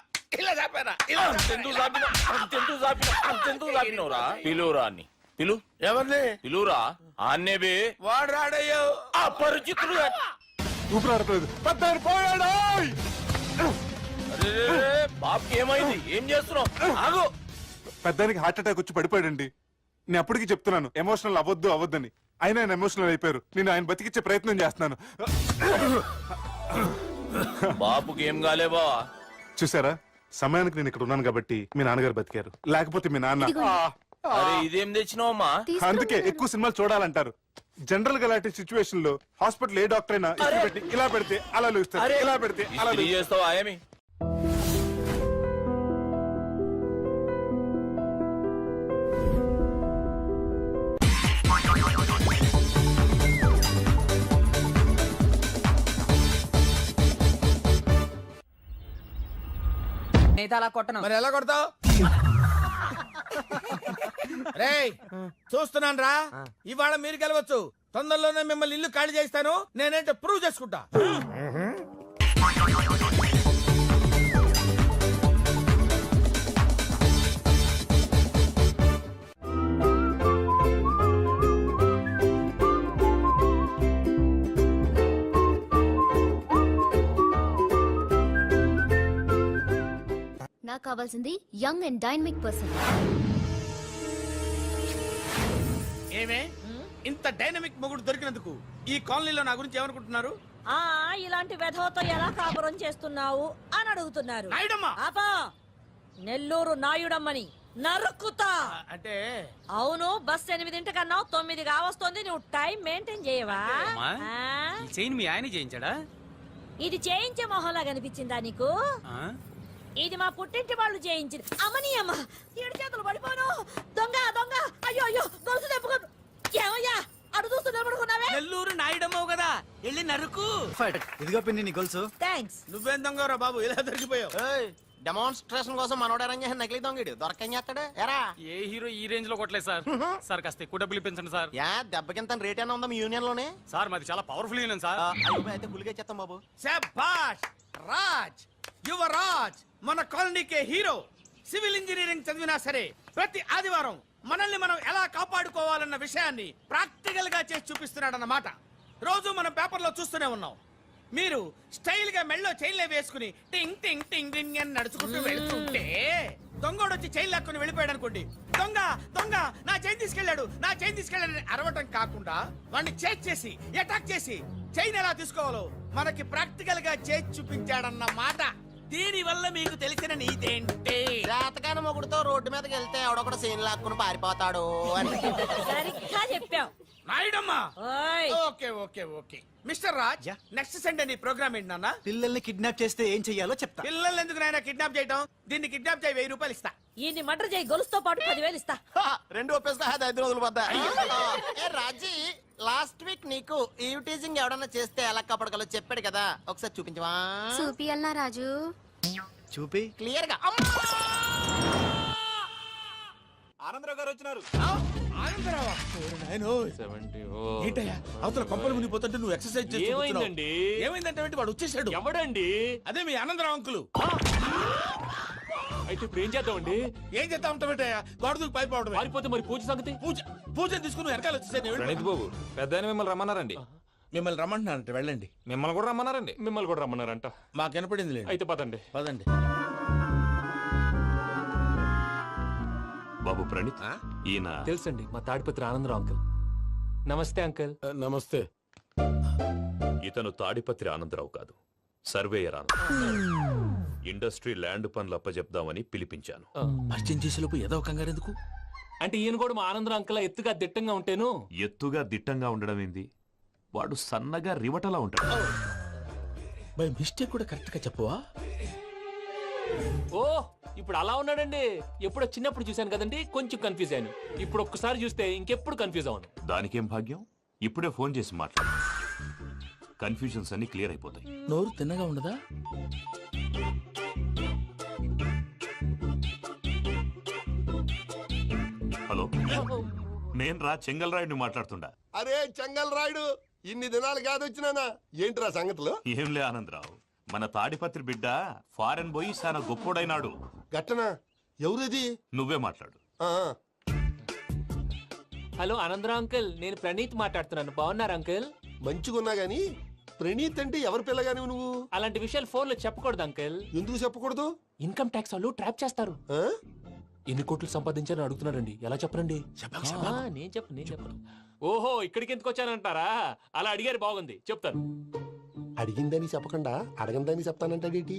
ఇలా చాపానా? అంతెందుకు చాపిన? అంతెందుకు చాపిన? అంతెందుకు చాపినవురా? పిలువురా అని. పిలు. ఎవరిని పిలువురా? ఆన్నే బే. వాడు రాడయ్యో. అపరిచితుడు. ఊపిరాడలేదు. పెద్దాయన పోయాడు. బాబుకి ఏమైంది? ఏం చేస్తున్నావు? ఆగు. పెద్దానికి హార్ట్ అటాక్ వచ్చి పడిపోయాడండి. నేను అప్పటికి చెప్తున్నాను ఎమోషనల్ అవ్వద్దని. ఆయన ఎమోషనల్ అయిపోయారు. నేను ఆయన బతికిచ్చే ప్రయత్నం చేస్తున్నాను. బాబుకి ఏం కాలే బావా? చూసారా, సమయానికి నేను ఇక్కడ ఉన్నాను కాబట్టి మీ నాన్నగారు బతికారు. లేకపోతే మీ నాన్న. అరే ఇదేం తెచ్చినావమ్మా? అందుకే ఎక్కువ సినిమాలు చూడాలంటారు. జనరల్ గా అలాంటి సిచ్యువేషన్ లో హాస్పిటల్ ఏ డాక్టర్ అయినా పెట్టి ఇలా పెడితే అలా లూస్తారు, ఇలా పెడితే అలా చేస్తావా? ఏమి అలా కొట్టను. మరి ఎలా కొడతావు? రేయ్ చూస్తున్నాను రా. ఇవాళ మీరు గెలవచ్చు. తొందరలోనే మిమ్మల్ని ఇల్లు ఖాళీ చేస్తాను. నేనేంటో ప్రూవ్ చేసుకుంటా. నాకు కావాల్సింది యంగ్ అండ్ డైనమిక్ పర్సన్. ఏమే ఇంత డైనమిక్ మొగుడు దొరికినందుకు ఈ కాలనీలో నా గురించి ఏమనుకుంటున్నారు? ఇలాంటి వెధవతో ఎలా కాపురం చేస్తున్నావు అని అడుగుతున్నారు. నాయుడమ్మా. ఆపా. నెల్లూరు నాయుడమ్మని నరుక్కుతా. అంటే అవును, బస్ 8:00 9 కావస్తుంది. నువ్వు టైం మెయింటైన్ చేయవా? మీ ఆయన చేయించాడా? ఇది చేయించే మొహంలా కనిపించిందా నీకు? ఇది మా పుట్టింటి వాళ్ళు చేయించింది. అమ్మని అమ్మ 7 చేతులు పడిపోను. దొంగ దొంగ. అయ్యో అయ్యో గొలుసు తెప్పుకో. ఏమయ్యా అడు చూస్తూ నిలబడుకున్నావే? నెల్లూరు నాయుడమ్మవు కదా, వెళ్ళి నరుకు. ఇదిగో పిన్ని నీ గొలుసు. థ్యాంక్స్. నువ్వేం దొంగరా బాబు, ఇలా దొరికిపోయావు. డెమాన్స్ట్రేషన్ కోసం మనోడు అరేంజ్ చేసిన నకిలీ దొంగడు దొరకం చేస్తాడు. ఎరా ఏ హీరో ఈ రేంజ్ లో కొట్టలేదు సార్. సార్ కాస్త ఎక్కువ డబ్బులు ఇప్పించండి సార్. యా దెబ్బకింత రేట్ అయినా ఉందా మీ యూనియన్ లోనే? సార్ మాది చాలా పవర్ఫుల్ యూనియన్ సార్. అయితే గులిగా చేస్తాం బాబు. శభాష్ రాజ్, యువరాజ్, మన కాలనీకే హీరో. సివిల్ ఇంజనీరింగ్ చదివినా సరే ప్రతి ఆదివారం మనల్ని మనం ఎలా కాపాడుకోవాలన్న విషయాన్ని ప్రాక్టికల్ గా చేసి చూపిస్తున్నాడన్నమాట. రోజు మనం పేపర్లో చూస్తూనే ఉన్నాం. మీరు స్టైల్ గా మెళ్ళో చైన్లే వేసుకుని టింగ్ టింగ్ టింగ్ టింగ్ అని నడుచుకుంటూ వెళ్తుంటే దొంగోడు వచ్చి చైన్ లాక్కుని వెళ్ళిపోయాడు అనుకోండి. దొంగ దొంగ నా చైన్ తీసుకెళ్లాడు, నా చైన్ తీసుకెళ్లాడని అరవటం కాకుండా వాడిని చేజ్ చేసి అటాక్ చేసి చైన్ ఎలా తీసుకోవాలో మనకి ప్రాక్టికల్ గా చేసి చూపించాడన్న మాట. దీని వల్ల మీకు తెలిసిన నీతేంటి? జాతకాన మొగుడుతో రోడ్డు మీదకి వెళ్తే ఎవడొకడు సీన్ లాక్కుని పారిపోతాడు అని. సరిగ్గా చెప్పావు నాయుడమ్మా. Okay okay okay mister Raj, next Sunday నీ ప్రోగ్రామ్ ఏంటి నాన్న? పిల్లల్ని కిడ్నాప్ చేస్తే ఏం చెయ్యాలో చెప్తా. పిల్లల్ని ఎందుకు నాయన కిడ్నాప్ చేయటం? దీన్ని కిడ్నాప్ చేయి, 1000 రూపాయలు ఇస్తా. ఈ మటర్ చేయి, గొలుసుతో పాటు 10,000 ఇస్తా. 2 ఒప్పేస్తా, 5 రోజులు పడ్డా. రాజీ లాస్ట్ వీక్ నీకు ఈవ్ టీజింగ్ ఎవడన్నా చేస్తే ఎలా కాపాడగలో చెప్పాడు కదా, ఒకసారి చూపించవా? చూపియల్నా రాజు? చూపి క్లియర్ గా. ఆనందరావు గారు వచ్చినారు. ఏంటయ్యా అవతల కొంపలు మునిగిపోతుంటే నువ్వు ఎక్సర్సైజ్ చేస్తున్నావు. ఏమైందంటే వాడు వచ్చేసాడు. ఎవడండి? అదే మీ ఆనందరావు అంకులు. అయితే ఇప్పుడు ఏం చేద్దామండి? ఏం చేస్తా ఉంటావేటయ్యా గోడ దూకి పైపోవడం పారిపోతే మరి పూజ సంగతి? పూజను తీసుకుని వెనకాల వచ్చేసాను ప్రణీత్ బాబు పెద్ద మిమ్మల్ని రమ్మన్నారండి. మిమ్మల్ని రమ్మంటున్నానంట వెళ్ళండి. మిమ్మల్ని కూడా రమ్మన్నారండి. మిమ్మల్ని కూడా రమ్మన్నారంట. మాకు వినపడింది లేదు. అయితే పదండి. పదండి. బాబు ప్రణీత్, ఈయన తెలుసండి, మా తాడిపత్రి ఆనందరావు అంకుల్. నమస్తే అంకుల్. నమస్తే. ఇతను తాడిపత్రి ఆనందరావు కాదు, సర్వేయర్ ఆనందరావు. ఇండస్ట్రీ ల్యాండ్ పనులు అప్పజెప్దామని పిలిపించాను. పరిచయం చేసేలోపు ఏదో కంగారు ఎందుకు? అంటే ఈయన కూడా మా ఆనందరావు అంకుల్ ఎత్తుగా దిట్టంగా ఉంటేను. ఎత్తుగా దిట్టంగా ఉండడం ఏంది, వాడు సన్నగా రివటలా ఉంటాడు. బై మిస్టేక్ కూడా కరెక్ట్ గా చెప్పవా? ఓ ఇప్పుడు అలా ఉన్నాడండి. ఎప్పుడో చిన్నప్పుడు చూశాను కదండి, కొంచెం కన్ఫ్యూజ్ అయ్యాను. ఇప్పుడు ఒక్కసారి చూస్తే ఇంకెప్పుడు కన్ఫ్యూజ్ అవును. దానికేం భాగ్యం, ఇప్పుడే ఫోన్ చేసి మాట్లాడు. కన్ఫ్యూజన్స్ అన్ని క్లియర్ అయిపోతాయి. నోరు తిన్నగా ఉండదా? హలో, నేను రా చెంగల్ రాయుడిని మాట్లాడుతుండా. అరే చెంగల్ రాయుడు, ఇన్ని దినాలు కాదు వచ్చినానా? ఏంట్రా సంగతులు? ఏంలే ఆనందరావు, మన తాడిపత్రి బిడ్డ ఫారెన్ పోయి చాలా గొప్పోడైనాడు. గట్టనా? ఎవరిది? నువ్వే మాట్లాడు. హలో ఆనందరావు అంకుల్, నేను ప్రణీత్ మాట్లాడుతున్నాను. బాగున్నారు అంకుల్? మంచిగున్నా గాని ప్రణీత్ అంటే ఎవరి పిల్లగాని నువ్వు? అలాంటి విషయాలు ఫోన్ లో చెప్పకూడదు అంకుల్. ఎందుకు చెప్పకూడదు? ఇన్కమ్ ట్యాక్స్ వాళ్ళు ట్రాప్ చేస్తారు. ఆ? ఎన్ని కోట్లు సంపాదించాలని అడుగుతున్నారండి. ఎలా చెప్పరండి? నేను చెప్పను. ఓహో, ఇక్కడికి ఎందుకు వచ్చానంటారా? అలా అడిగారు, బాగుంది, చెప్తాను. అడిగిందని చెప్పకుండా అడగందని చెప్తానంటాడేటి?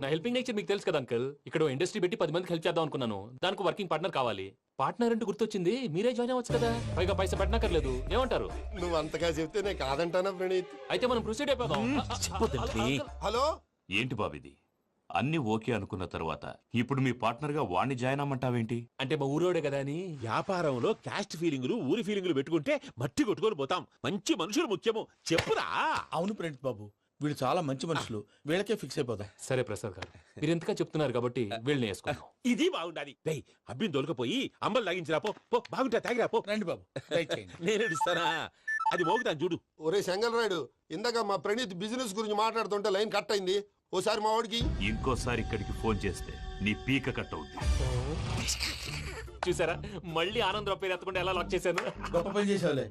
నా హెల్పింగ్ నేచర్ మీకు తెలుసు కదా అంకుల్. ఇక్కడ ఇండస్ట్రీ పెట్టి 10 మందికి హెల్ప్ చేద్దాం అనుకున్నాను. దానికి వర్కింగ్ పార్ట్నర్ కావాలి. పార్ట్నర్ అంటే గుర్తొచ్చింది, మీరే జాయిన్ అవ్వచ్చు కదా. పైగా పైసా పెట్టనక్కర్లేదు. ఏమంటారు? నువ్వు అంతగా చెప్తే నేను కాదంటానా ప్రణీత్? అయితే మనం ప్రొసీడ్ అయిపోదాం. హలో, ఏంటి బాబిది? అన్ని ఓకే అనుకున్న తర్వాత ఇప్పుడు మీ పార్ట్నర్ గా వాణ్ణి జాయిన్ అమ్మంటావేంటి? అంటే మా ఊరోడే కదా అని. వ్యాపారంలో క్యాస్ట్ ఫీలింగులు ఊరి ఫీలింగులు పెట్టుకుంటే మట్టి కొట్టుకొని పోతాం. మంచి మనుషులు ముఖ్యము. చెప్పురా. అవును ప్రణీత్ బాబు, వీళ్ళు చాలా మంచి మనుషులు. వీళ్ళకే ఫిక్స్ అయిపోతాం. సరే ప్రసాద్ గారు, మీరు ఎంతగా చెప్తున్నారు కాబట్టి వీళ్ళని వేసుకున్నాం. ఇది బాగుండాలి. డై అబ్బిని దొలకపోయి అంబలు తాగించిరా పో. పో బాగుంటా తాగిరా పో. రండి బాబు, నేను ఇస్తానా? అది మోగుతాను చూడు. ఒరే చెంగల్ రాయుడు, ఇందాక మా ప్రణీత్ బిజినెస్ గురించి మాట్లాడుతుంటే లైన్ కట్ అయింది. ఓసారి మా వాడికి ఇంకోసారి ఇక్కడికి ఫోన్ చేస్తే నీ పీక కట్ అవుద్ది. చూసారా, మళ్ళీ ఆనందరావు పేరు ఎత్తకుండా ఎలా లాక్ చేశాను. గొప్ప పని చేసేవాళ్ళే.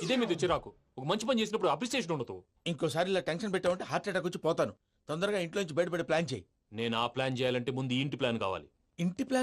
ఇదే మీద చిరాకు. ఒక మంచి పని చేసినప్పుడు అప్రిసియేషన్ ఉండదు. ఇంకోసారి ఇలా టెన్షన్ పెట్టామంటే హార్ట్ అటాక్ వచ్చి పోతాను. తొందరగా ఇంట్లో నుంచి బయటపడే ప్లాన్ చేయి. నేను ఆ ప్లాన్ చేయాలంటే ముందు ఇంటి ప్లాన్ కావాలి. ఇంటి ప్లాన్